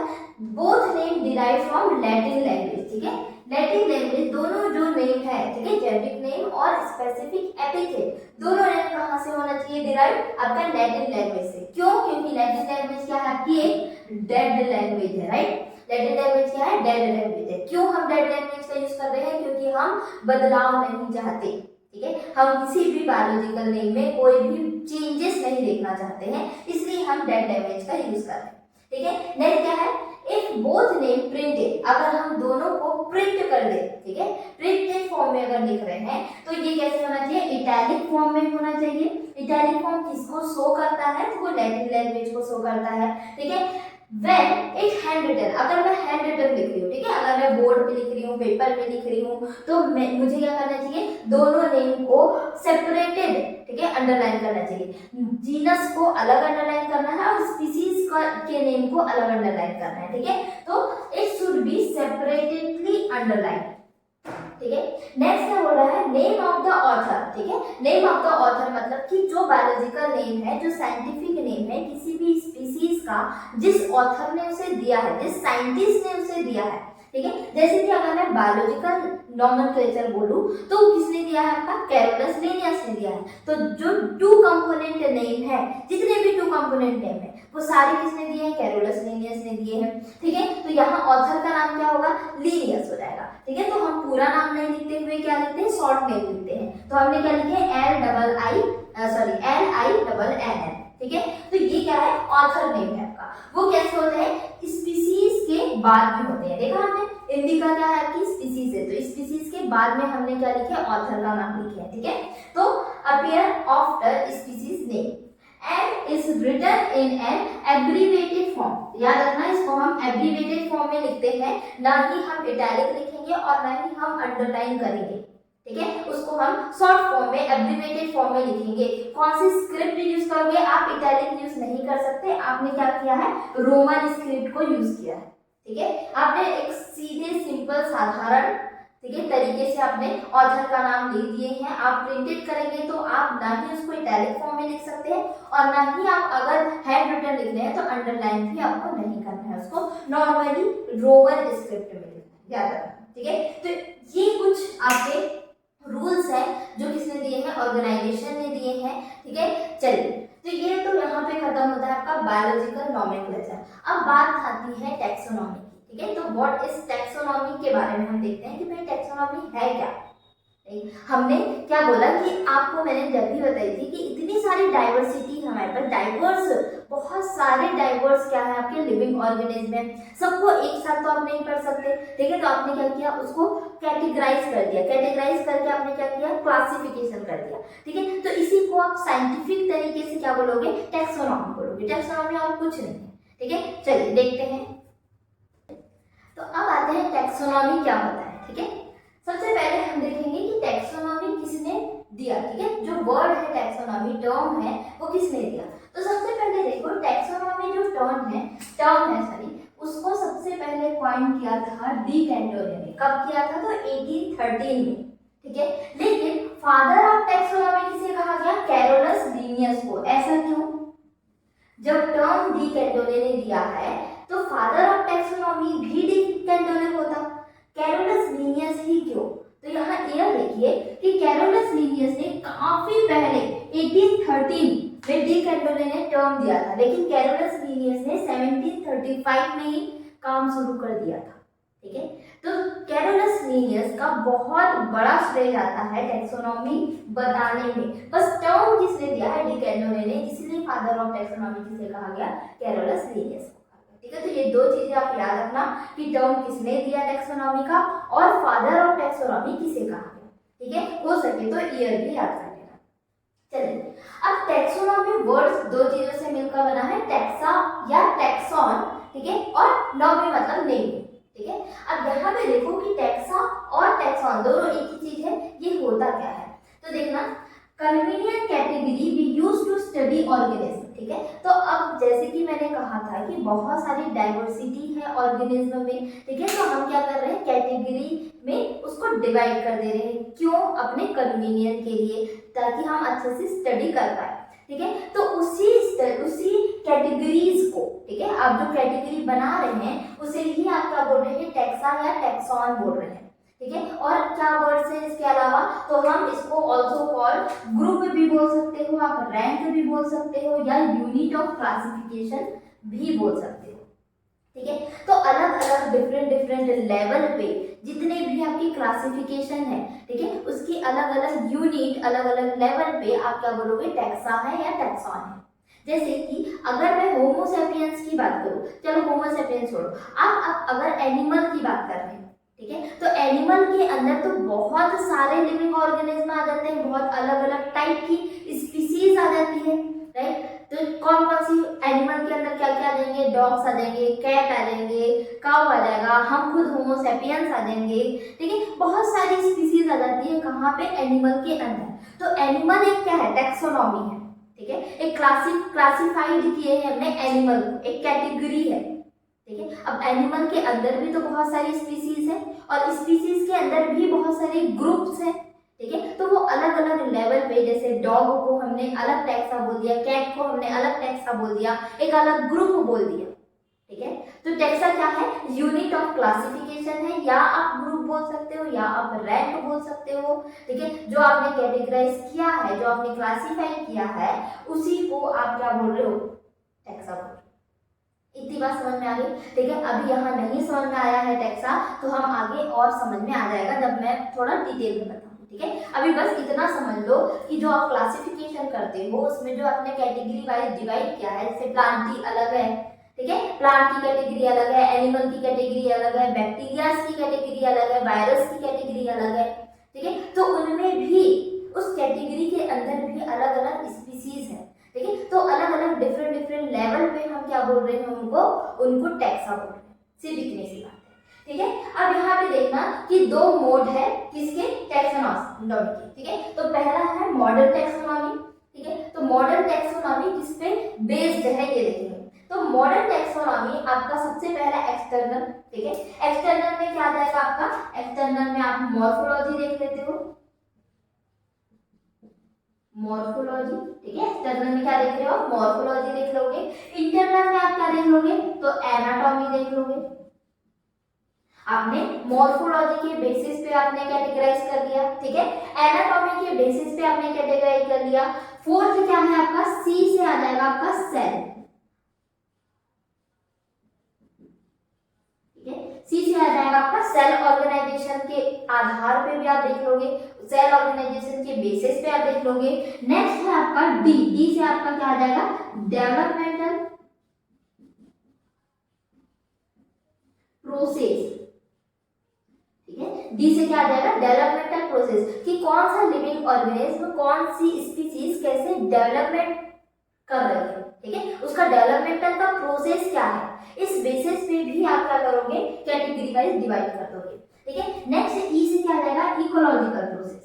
both name derive from Latin language. ठीक है, लैटिन लैंग्वेज दोनों जो नेम है, ठीक है, जेनेरिक नेम और स्पेसिफिक एपिथेट, दोनों नेम कहां से होना चाहिए, चाहिए डिराइव आपका लैटिन लैंग्वेज से। क्यों? क्योंकि लैटिन लैंग्वेज क्या है आपकी एक डेड लैंग्वेज है, राइट। लैटिन लैंग्वेज क्या है? डेड लैंग्वेज है। क्यों हम डेड लैंग्वेज का यूज कर रहे हैं? क्योंकि हम बदलाव नहीं चाहते, ठीक है। हम किसी भी बायोलॉजिकल नेम में कोई भी चेंजेस नहीं देखना चाहते हैं, इसलिए हम डेड लैंग्वेज का यूज कर रहे हैं, ठीक है। नेक्स्ट क्या है? इफ बोथ नेम प्रिंटेड, अगर हम दोनों को प्रिंट कर दे, ठीक है, प्रिंटेड फॉर्म में अगर लिख रहे हैं तो ये कैसे होना चाहिए? इटैलिक फॉर्म में होना चाहिए। इटैलिक फॉर्म किसको शो करता है? तो वो लैटिन लैंग्वेज को शो करता है, ठीक है। When it handwritten, अगर मैं handwritten लिख रही हूँ, ठीक है, अगर मैं बोर्ड पे लिख रही हूँ, पेपर पे लिख रही हूँ, तो मुझे क्या करना चाहिए? दोनों नेम को सेपरेटेड, ठीक है, अंडरलाइन करना चाहिए। जीनस को अलग अंडरलाइन करना है और स्पीसीज के नेम को अलग अंडरलाइन करना है, ठीक है। तो इट शुड बी सेपरेटेडली अंडरलाइन, ठीक है। नेक्स्ट क्या बोल रहा है? नेम ऑफ द ऑथर, ठीक है। नेम ऑफ द ऑथर मतलब कि जो बायोलॉजिकल नेम है, जो साइंटिफिक नेम है किसी भी स्पीसीज का, जिस ऑथर ने उसे दिया है, जिस साइंटिस्ट ने उसे दिया है, ठीक है। जैसे कि अगर मैं बायोलॉजिकल नॉमेनक्लेचर बोलूं तो किसने दिया है? आपका कैरोलस लिनियस ने दिया है। तो जो टू कंपोनेंट नेम है, जितने भी टू कंपोनेंट नेम है, वो सारे किसने दिए हैं? कैरोलस लिनियस ने दिए हैं, ठीक है। तो यहाँ ऑथर का नाम क्या होगा? लिनियस हो जाएगा, ठीक है। तो हम पूरा नाम नहीं लिखते हुए क्या लिखते हैं? शॉर्ट नेम लिखते हैं। तो हमने क्या लिखे? LIINN, ठीक है। तो ये क्या है? ऑथर नेम है आपका। वो कैसे होता है? स्पीसीज के बाद में होते हैं। देखा हमने, इंडिका क्या है आपकी? स्पीसीज है, तो स्पीसीज के बाद में हमने क्या लिखे? ऑथर का नाम लिखे है, ठीक है। तो appear after species name and is written in an abbreviated form, याद रखना इसको हम एब्रीवेटेड फॉर्म में लिखते हैं, ना ही हम इटैलिक लिखेंगे और ना ही हम अंडरलाइन करेंगे, ठीक है। उसको हम शॉर्ट फॉर्म में, एब्रीवेटेड फॉर्म में लिखेंगे। कौन सी स्क्रिप्ट यूज करोगे? आप इटैलिक यूज नहीं कर सकते। आपने क्या किया है? रोमन स्क्रिप्ट को यूज किया है, ठीक है। आपने एक सीधे सिंपल साधारण, ठीक है, तरीके से आपने ऑथर का नाम लिख दिए हैं। आप प्रिंटेड करेंगे तो आप ना ही उसको इटैलिक फॉर्म में लिख सकते हैं और ना ही आप अगर हैंड रिटन लिख रहे हैं तो अंडरलाइन भी आपको नहीं करना है, उसको नॉर्मली रोमन स्क्रिप्ट में लिखना है, याद रखना, ठीक है। तो ये कुछ आपके रूल्स हैं जो किसने दिए हैं? ऑर्गेनाइजेशन ने दिए हैं, ठीक है। चलिए, तो ये तो यहाँ पे खत्म होता है आपका बायोलॉजिकल नॉमेनक्लेचर। अब बात आती है टैक्सोनॉमी, ठीक है। तो व्हाट इज टैक्सोनॉमी के बारे में हम देखते हैं कि भाई टैक्सोनॉमी है क्या। हमने क्या बोला कि आपको मैंने जब भी बताई थी कि इतनी सारी डाइवर्सिटी हमारे पास, डाइवर्स, बहुत सारे डाइवर्स क्या है आपके लिविंग ऑर्गेनिज्म में, सबको एक साथ तो आप नहीं पढ़ सकते, ठीक है। तो आपने क्या किया? उसको कैटेगराइज कर दिया। कैटेगराइज करके आपने क्या किया? क्लासिफिकेशन कर दिया, ठीक है। तो इसी को आप साइंटिफिक तरीके से क्या बोलोगे? टैक्सोनॉमी बोलोगे। टैक्सोनॉमी और कुछ नहीं है, ठीक है। चलिए देखते हैं। तो अब आते हैं टैक्सोनॉमी क्या होता है, ठीक है। सबसे पहले हम देखेंगे कि टैक्सोनॉमी किसने दिया, ठीक है। जो वर्ड है टैक्सोनॉमी, टर्म है, वो किसने दिया? तो सबसे पहले देखो, टैक्सोनॉमी जो टर्म है उसको सबसे पहले कॉइन किया था डी कैंटोरे ने। कब किया था? तो 1813 में, ठीक है। लेकिन फादर ऑफ टैक्सोनॉमी किसे कहा गया? कैरोलस लिनियस को। ऐसा क्यों? जब टर्म डी कैंटोरे ने दिया है तो फादर ऑफ टैक्सोनॉमी भी डी कैंटोरे होता, कैरोलस लिनियस ही क्यों? तो यहाँ ईयर देखिए कि कैरोलस लिनियस ने काफी पहले 1813 में डी कैंटोरे ने टर्म दिया था, लेकिन कैरोलस लिनियस ने 1735 में ही काम शुरू कर दिया था, ठीक है। तो कैरोलस लिनियस का बहुत बड़ा श्रेय जाता है टैक्सोनॉमी बताने में। बस टर्म किसने दिया है? डी कैंटोरे ने, इसलिए फादर ऑफ टैक्सोनॉमी किसे कहा गया? कैरोलस लिनियस, ठीक है। तो ये दो चीजें आप याद रखना कि टर्म किसने दिया टैक्सोनॉमी का और फादर ऑफ टैक्सोनॉमी किसे कहा गया, ठीक है। हो सके तो ईयर भी याद कर लेना। चलिए, अब टैक्सोनॉमी वर्ड्स दो चीजों से मिलकर बना है, टैक्सा या टैक्सॉन, ठीक है, और नॉमी मतलब नेम, ठीक है। अब यहाँ पे देखो कि टैक्सा और टैक्सॉन दोनों एक ही चीज है। ये होता क्या है? तो देखना, convenient category we use to study organism, ठीक है। तो अब जैसे कि मैंने कहा था कि बहुत सारी डाइवर्सिटी है ऑर्गेनिज्म में, ठीक है। तो हम क्या कर रहे हैं? कैटेगरी में उसको डिवाइड कर दे रहे हैं। क्यों? अपने कन्वीनियंट के लिए, ताकि हम अच्छे से स्टडी कर पाए, ठीक है। तो उसी कैटेगरीज को, ठीक है, आप जो कैटेगरी बना रहे हैं उसे ही आप क्या बोल रहे हैं? टैक्सा या टैक्सॉन बोल रहे हैं, ठीक है। और क्या वर्ड्स है इसके अलावा, तो हम इसको ऑल्सो कॉल ग्रुप भी बोल सकते हो, आप रैंक भी बोल सकते हो, या यूनिट ऑफ क्लासिफिकेशन भी बोल सकते हो। ठीक है। तो अलग अलग डिफरेंट डिफरेंट लेवल पे जितने भी आपकी क्लासिफिकेशन है, ठीक है, उसकी अलग अलग यूनिट अलग अलग लेवल पे आप क्या बोलोगे, टैक्सा है या टैक्सॉन है। जैसे कि अगर मैं होमो सेपियंस की बात करूं, चलो होमो सेपियंस छोड़ो, आप अगर एनिमल की बात कर रहे हैं, ठीक है, तो एनिमल के अंदर तो बहुत सारे लिविंग ऑर्गेनिज्म आ जाते हैं, बहुत अलग अलग टाइप की स्पीसीज आ जाती है, राइट। तो कौन कौन सी एनिमल के अंदर क्या क्या आ जाएंगे, डॉग्स आ जाएंगे, कैट आ जाएंगे, काऊ आ जाएगा, हम खुद होमो सेपियंस आ जाएंगे, ठीक है, बहुत सारी स्पीसीज आ जाती है कहाँ पे, एनिमल के अंदर। तो एनिमल एक क्या है, टैक्सोनॉमी है, ठीक है, एक क्लासिफाइड किए हैं हमने एनिमल को, एक कैटेगरी है, ठीक है। अब एनिमल के अंदर भी तो बहुत सारी स्पीसीज है, और स्पीसीज के अंदर भी बहुत सारे ग्रुप्स हैं, ठीक है। तो वो अलग अलग लेवल पे, जैसे डॉग को हमने अलग टैक्सा बोल दिया, कैट को हमने अलग टैक्सा बोल दिया, एक अलग ग्रुप बोल दिया, ठीक है। तो टैक्सा क्या है, यूनिट ऑफ क्लासिफिकेशन है, या आप ग्रुप बोल सकते हो, या आप रैंक बोल सकते हो, ठीक है। जो आपने कैटेगराइज किया है, जो आपने क्लासिफाई किया है, उसी को आप क्या बोल रहे हो, टैक्सा बोल रहे हो। इतनी बात समझ में आ गई, ठीक है। अभी यहाँ नहीं समझ में आया है टैक्सा, तो हम आगे और समझ में आ जाएगा जब मैं थोड़ा डिटेल में बताऊँ, ठीक है। अभी बस इतना समझ लो कि जो आप क्लासिफिकेशन करते हो उसमें जो आपने कैटेगरी वाइज डिवाइड किया है, जैसे प्लांट की अलग है, ठीक है, प्लांट की कैटेगरी अलग है, एनिमल की कैटेगरी अलग है, बैक्टीरियाज की कैटेगरी अलग है, वायरस की कैटेगरी अलग है, ठीक है। तो उनमें भी उस कैटेगरी के अंदर भी अलग अलग स्पीसीज है, ठीक है। तो अलग अलग डिफरेंट डिफरेंट लेवल पे हम क्या बोल रहे हैं, उनको टैक्सा बोल रहे हैं, सिर्फ इतनी सी बात है, ठीक है। अब यहाँ पे देखना कि दो मोड है किसके, टैक्सोनॉमी के, ठीक है। तो पहला है मॉडर्न टैक्सोनॉमी, ठीक है। तो मॉडर्न टैक्सोनॉमी किस पे बेस्ड है ये देखेंगे। तो मॉडर्न टैक्सोनॉमी आपका सबसे पहला एक्सटर्नल, ठीक है। एक्सटर्नल में क्या आ जाएगा आपका, एक्सटर्नल में आप मॉर्फोलॉजी देख लेते हो, मॉर्फोलॉजी, ठीक है। एक्सटर्नल में क्या देख रहे हो, मॉर्फोलॉजी देख लोगे। इंटरनल में आप क्या देख लोगे, तो एनाटॉमी देख लोगे। आपने मॉर्फोलॉजी के बेसिस पे आपने कैटेगराइज कर दिया, ठीक है। एनाटॉमी के बेसिस पे आपने कैटेगराइज कर लिया। फोर्थ क्या है आपका, सी से आ जाएगा आपका सेल, ठीक है। सी से आ जाएगा आपका सेल ऑर्गेनाइजेशन के आधार पे भी आप देख लोगे, सेल ऑर्गेनाइजेशन के बेसिस पे आप देख लोगे। नेक्स्ट है आपका डी, डी से आपका क्या आ जाएगा, डेवलपमेंटल प्रोसेस, ठीक है। डी से क्या आ जाएगा, डेवलपमेंटल प्रोसेस, कि कौन सा लिविंग ऑर्गेनिज्म, कौन सी स्पीसीज कैसे डेवलपमेंट कर रही है, ठीक है, उसका डेवलपमेंटल का प्रोसेस क्या है, इस बेसिस पे भी आप क्या करोगे, कैटेगरी वाइज डिवाइड कर दोगे, ठीक है। नेक्स्ट ई से क्या आ जाएगा, इकोलॉजिकल प्रोसेस,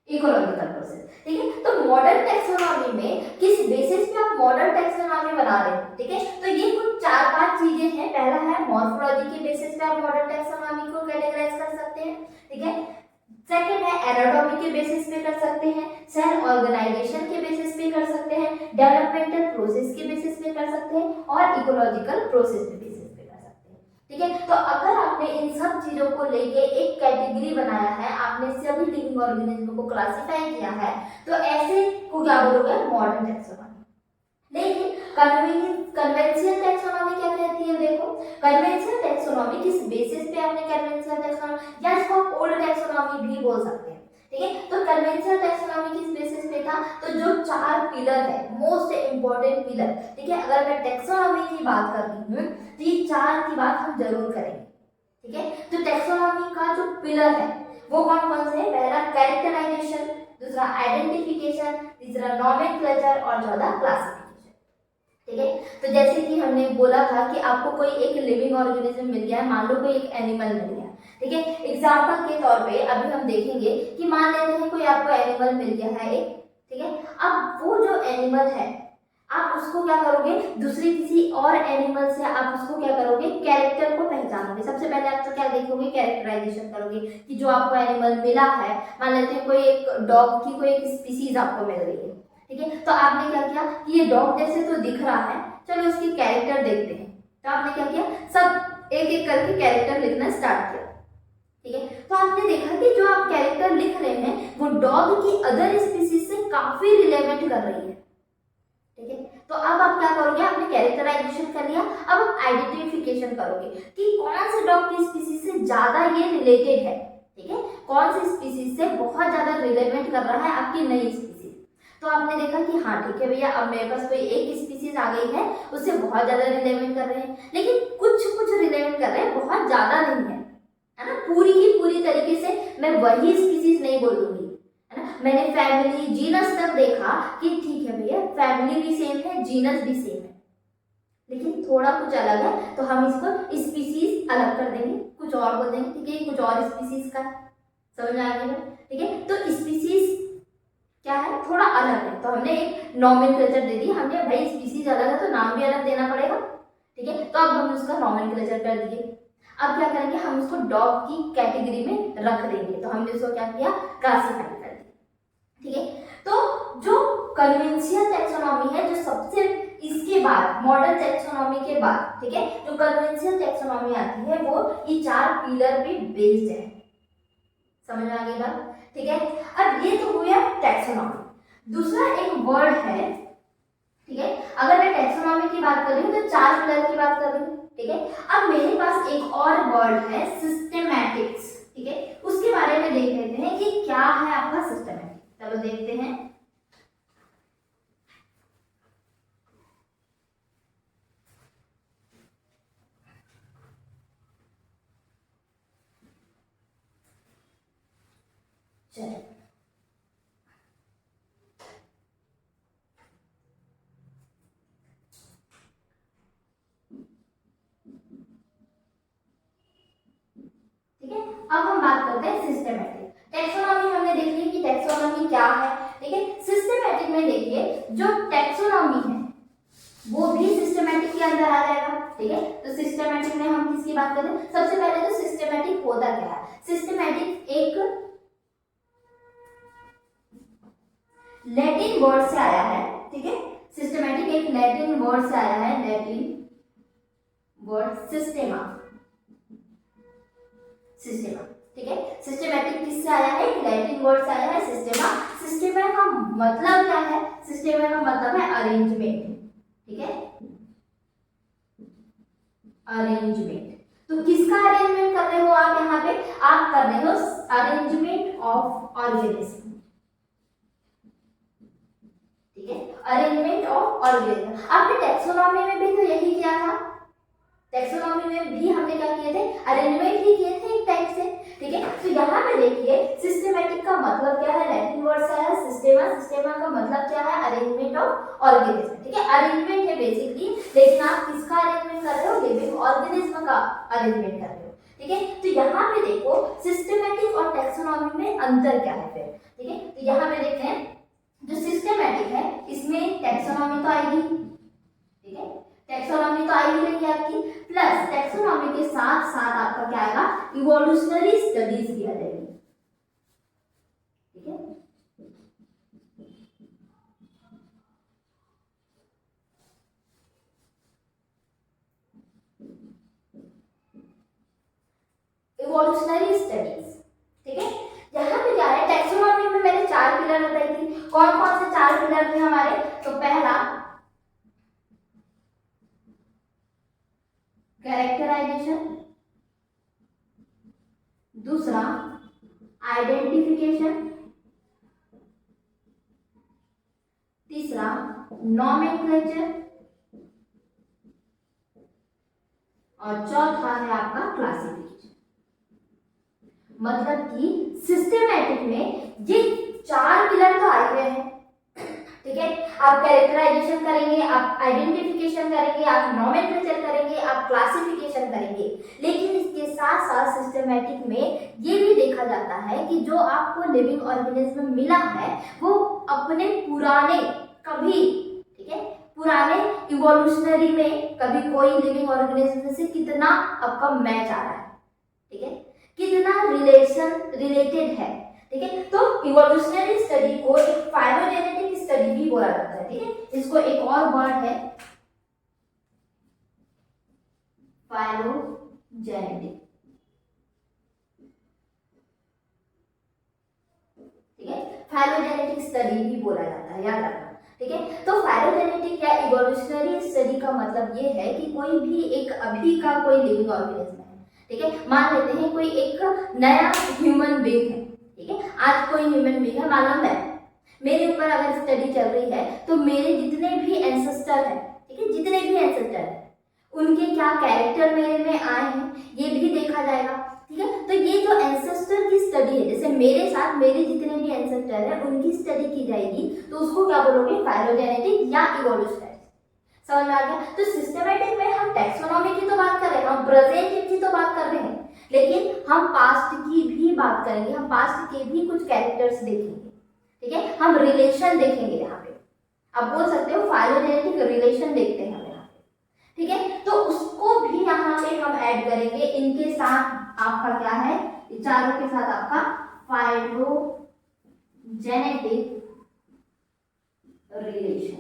इकोलॉजिकल प्रोसेस, ठीक है। तो मॉडर्न टैक्सोनॉमी में किस बेसिस पे आप मॉडर्न टैक्सोनॉमी बना रहे हो, ठीक है। तो ये कुछ 4-5 चीजें हैं। पहला है मॉर्फोलॉजी के बेसिस पे आप मॉडर्न टैक्सोनॉमी को कैटेगराइज कर सकते हैं, ठीक है। सेकंड है एनाटॉमी के बेसिस पे कर सकते हैं, सेल ऑर्गेनाइजेशन के बेसिस पे कर सकते हैं, डेवलपमेंटल प्रोसेस के बेसिस पे कर सकते हैं, और इकोलॉजिकल प्रोसेस के बेसिस पे कर सकते हैं, ठीक है। तो अगर आपने इन सब चीजों को लेके एक कैटेगरी बनाया है, आपने सभी लिविंग ऑर्गेनिज्म को क्लासिफाई किया है, तो ऐसे को क्या बोलोगे, मॉडर्न टैक्सोनॉमी। लेकिन कन्वेंशनल टैक्सोनॉमी क्या कहती है, देखो कन्वेंशनल टैक्सोनॉमी किस बेसिस पे आपने कन्वेंशनल टैक्सोनॉमी, या इसको आप ओल्ड टैक्सोनॉमी भी बोल सकते हैं, ठीक है। तो कन्वेंशनल टैक्सोनॉमी किस बेसिस पे था, तो जो 4 पिलर है, मोस्ट इंपॉर्टेंट पिलर, ठीक है। अगर मैं टैक्सोनॉमी की बात कर रही हूँ तो ये 4 की बात हम जरूर करेंगे, ठीक है। तो टैक्सोनॉमी का जो पिलर है वो कौन कौन से है, पहला कैरेक्टराइजेशन, दूसरा आइडेंटिफिकेशन, तीसरा नॉमेनक्लेचर, और चौथा क्लासिफिकेशन, ठीक है। तो जैसे कि हमने बोला था कि आपको कोई एक लिविंग ऑर्गेनिज्म मिल गया है, मान लो कोई एक एनिमल मिल गया, ठीक है। एग्जांपल के तौर पे अभी हम देखेंगे कि मान लेते हैं कोई आपको एनिमल मिल गया है एक, ठीक है। अब वो जो एनिमल है आप उसको क्या करोगे, दूसरे किसी और एनिमल से आप उसको क्या करोगे, कैरेक्टर को पहचानोगे। सबसे पहले आप तो क्या देखोगे, कैरेक्टराइजेशन करोगे कि जो आपको एनिमल मिला है, मान लेते हैं कोई एक डॉग की कोई एक स्पीसीज आपको मिल रही है, ठीक है। तो आपने क्या किया कि ये डॉग जैसे तो दिख रहा है, चलो इसकी कैरेक्टर देखते हैं। तो आपने क्या किया, सब एक एक करके कैरेक्टर लिखना स्टार्ट किया। ठीक है, तो आपने देखा कि जो आप कैरेक्टर लिख रहे हैं वो डॉग की अदर स्पीसीज से काफी रिलेवेंट कर रही है। ठीक है, तो अब आप क्या करोगे, आपने कैरेक्टराइजेशन कर लिया, अब आप आइडेंटिफिकेशन करोगे कि कौन से डॉग की स्पीसीज से ज्यादा ये रिलेटेड है। ठीक है, कौन सी स्पीसीज से बहुत ज्यादा रिलेवेंट कर रहा है आपकी नई स्पीसीज। तो आपने देखा कि हाँ ठीक है भैया, अब मेरे पास कोई एक स्पीसीज आ गई है, उससे बहुत ज्यादा रिलेवेंट कर रहे हैं, लेकिन कुछ कुछ रिलेवेंट कर रहे हैं, बहुत ज्यादा नहीं है, है ना। पूरी की पूरी तरीके से मैं वही स्पीसीज नहीं बोल दूंगी, है ना। मैंने फैमिली जीनस तक देखा कि ठीक है भैया, फैमिली भी सेम है, जीनस भी सेम है, लेकिन थोड़ा कुछ अलग है, तो हम इसको स्पीसीज अलग कर देंगे, कुछ और बोल देंगे। ठीक है, कुछ और स्पीसीज का, समझ में आ गया। ठीक है, तो स्पीसीज क्या है, थोड़ा अलग है, तो हमने एक नॉमेनक्लेचर दे दी, हमने भाई स्पीसीज अलग है तो नाम भी अलग देना पड़ेगा। ठीक है, तो अब हम उसका नॉमेनक्लेचर कर दिए। अब क्या करेंगे, हम उसको डॉग की कैटेगरी में रख देंगे, तो हमने उसको क्या किया, क्लासिफाई कर दिया। ठीक है, तो जो कन्वेंशियल टैक्सोनॉमी है, जो सबसे इसके बाद मॉडर्न टैक्सोनॉमी के बाद, ठीक है, जो कन्वेंशियल टैक्सोनॉमी आती है वो ये 4 पिलर पे बेस्ड है। समझ में आ गई बात। ठीक है, अब ये तो हुआ टैक्सोनॉमी। दूसरा एक वर्ड है, ठीक है, अगर मैं टैक्सोनॉमी की बात कर रही हूँ तो 4 पिलर की बात कर रही हूँ। ठीक है, अब मेरे पास एक और वर्ड है सिस्टेमैटिक्स। ठीक है, उसके बारे में देख लेते हैं कि क्या है आपका सिस्टेमैटिक। चलो देखते हैं। चलो ठीक है, अब हम बात करते हैं सिस्टेमैटिक। टैक्सोनॉमी हमने देख ली कि टैक्सोनॉमी क्या है। ठीक है, सिस्टेमैटिक में देखिए जो टैक्सोनॉमी है वो भी सिस्टेमैटिक के अंदर आ जाएगा। ठीक है, तो सिस्टेमैटिक में हम किसकी बात करते हैं, सबसे पहले तो सिस्टेमैटिक होता क्या है। सिस्टेमैटिक एक लैटिन वर्ड से आया है। ठीक है, सिस्टेमैटिक एक लैटिन वर्ड से आया है, लैटिन वर्ड सिस्टेमा, सिस्टेमा। ठीक है, सिस्टेमैटिक किससे आया है, एक लैटिन वर्ड से आया है, सिस्टेमा। सिस्टेमा का मतलब क्या है, सिस्टेमा का मतलब है अरेंजमेंट। ठीक है, अरेंजमेंट। तो किसका अरेंजमेंट कर रहे हो आप, यहाँ पे आप कर रहे हो अरेंजमेंट ऑफ ऑर्गेनिज्म। ठीक है, अरेंजमेंट ऑफ ऑर्गेनिज्म। आपने टैक्सोनॉमी में भी तो यही किया था, टैक्सोनॉमी में भी हमने क्या किए थे, अरेंजमेंट ही किए थे एक टाइप से। ठीक है, तो यहाँ पे देखिए सिस्टेमैटिक का मतलब क्या है, लैटिन वर्ड से है सिस्टेमा। सिस्टेमा का मतलब क्या है, अरेंजमेंट ऑफ ऑर्गेनिज्म। ठीक है, अरेंजमेंट है बेसिकली, लेकिन आप किसका अरेंजमेंट कर रहे हो, लिविंग ऑर्गेनिज्म का अरेंजमेंट कर रहे हो। ठीक है, तो यहाँ पे देखो सिस्टेमैटिक और टैक्सोनॉमी में अंतर क्या है फिर। ठीक है, तो यहाँ पे देखते हैं जो सिस्टेमैटिक है इसमें टैक्सोनॉमी तो आएगी। ठीक है, टैक्सोनॉमी तो आई ही रही है आपकी, प्लस टैक्सोनॉमी के साथ साथ आपका क्या आएगा, इवोल्यूशनरी स्टडीज भी आ जाएगी। ठीक है, इवोल्यूशनरी स्टडीज। ठीक है, यहाँ पे क्या है, टैक्सोनॉमी में मैंने 4 पिलर बताई थी। कौन कौन से 4 पिलर थे हमारे, तो पहला कैरेक्टराइजेशन, दूसरा आइडेंटिफिकेशन, तीसरा नॉमेनक्लेचर, और चौथा है आपका क्लासिफिकेशन। मतलब कि सिस्टेमैटिक में ये 4 पिलर तो आए हुए हैं। ठीक है, आप कैरेक्टराइजेशन करेंगे, आप आइडेंटिफिकेशन करेंगे, आप नॉमेनक्लेचर करेंगे, आप क्लासिफिकेशन करेंगे, लेकिन इसके साथ साथ सिस्टेमैटिक में ये भी देखा जाता है कि जो आपको लिविंग ऑर्गेनिज्म मिला है वो अपने पुराने कभी, ठीक है, पुराने इवोल्यूशनरी में कभी कोई लिविंग ऑर्गेनिज्म से कितना आपका मैच आ रहा है। ठीक है, कितना रिलेटेड है। ठीक है, तो इवोल्यूशनरी स्टडी को एक फाइलोजेनेटिक स्टडी भी बोला जाता है। ठीक है, इसको एक और वर्ड है फाइलोजेनेटिक, ठीक है, फाइलोजेनेटिक स्टडी भी बोला जाता है, याद रखना, ठीक है। तो फाइलोजेनेटिक या इवोल्यूशनरी स्टडी का मतलब ये है कि कोई भी एक अभी का कोई लिविंग ऑर्गेनिज्म है, ठीक है, मान लेते हैं कोई एक नया ह्यूमन बीइंग है, ठीक है, आज कोई ह्यूमन बीइंग है, मान लो मैं, मेरे ऊपर अगर स्टडी चल रही है तो मेरे जितने भी एंसेस्टर हैं, ठीक है, जितने भी एंसेस्टर हैं उनके क्या कैरेक्टर मेरे में आए हैं ये भी देखा जाएगा, ठीक है। तो ये जो एंसेस्टर की स्टडी है, जैसे मेरे साथ मेरे जितने भी एंसेस्टर हैं उनकी स्टडी की जाएगी, तो उसको क्या बोलोगे, फाइलोजेनेटिक या इवोल्यूशनरी। समझ में आ गया। तो सिस्टमैटिक में हम टैक्सोनॉमी की तो बात कर रहे हैं, हम प्रेजेंट की तो बात कर रहे हैं, लेकिन हम पास्ट की भी बात करेंगे, हम पास्ट के भी कुछ कैरेक्टर्स देखेंगे, ठीक है, हम रिलेशन देखेंगे यहाँ पे, आप बोल सकते हो फाइलोजेनेटिक रिलेशन देखते हैं हम यहाँ पे, ठीक है। तो उसको भी यहाँ पे हम ऐड करेंगे, इनके साथ आपका क्या है, चारों के साथ आपका फाइलोजेनेटिक रिलेशन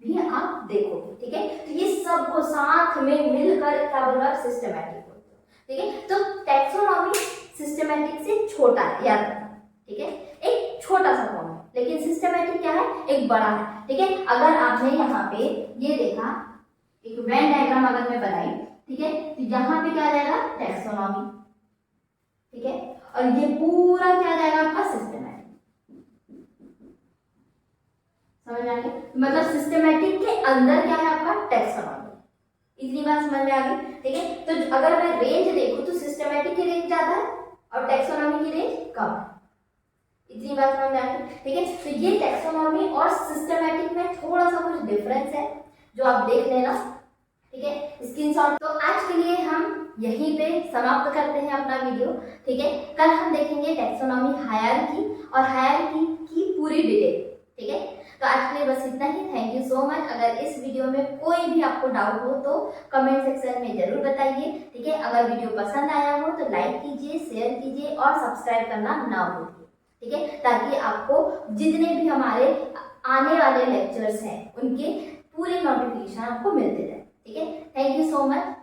भी आप देखोगे, ठीक है। तो ये सबको साथ में मिलकर क्या बोल रहा है, सिस्टमैटिक होता है, ठीक है। तो टैक्सोनॉमी सिस्टमैटिक से छोटा है, याद रखना, ठीक है, एक छोटा सा फॉर्म है, लेकिन सिस्टमैटिक क्या है, एक बड़ा है, ठीक है। अगर आपने यहाँ पे ये देखा, एक वेन डायग्राम अगर मैं बनाई, ठीक है, तो यहाँ पे क्या जाएगा, टैक्सोनॉमी, ठीक है, और ये पूरा क्या जाएगा आपका सिस्टमैटिक। समझ में आ गया, मतलब सिस्टमैटिक के अंदर क्या है आपका, टैक्सोनॉमी। इतनी बात समझ में आ गई, ठीक है। तो अगर मैं रेंज देखूं तो सिस्टमैटिक की रेंज ज्यादा है और टैक्सोनॉमी की रेंज कम है, इतनी बात समझ में आ गई, ठीक है। तो ये टैक्सोनॉमी और सिस्टमैटिक में थोड़ा सा कुछ डिफरेंस है जो आप देख लेना, ठीक है, स्क्रीनशॉट। तो आज के लिए हम यहीं पे समाप्त करते हैं अपना वीडियो, ठीक है। कल हम देखेंगे टैक्सोनॉमी हायरार्की और हायरार्की की पूरी डिटेल, ठीक है। तो आज के लिए बस इतना ही, थैंक यू सो मच। अगर इस वीडियो में कोई भी आपको डाउट हो तो कमेंट सेक्शन में जरूर बताइए, ठीक है। अगर वीडियो पसंद आया हो तो लाइक कीजिए, शेयर कीजिए और सब्सक्राइब करना ना भूलिए, ठीक है, ताकि आपको जितने भी हमारे आने वाले लेक्चर्स हैं उनके पूरे नोटिफिकेशन आपको मिलते रहे, ठीक है। Thank you so much.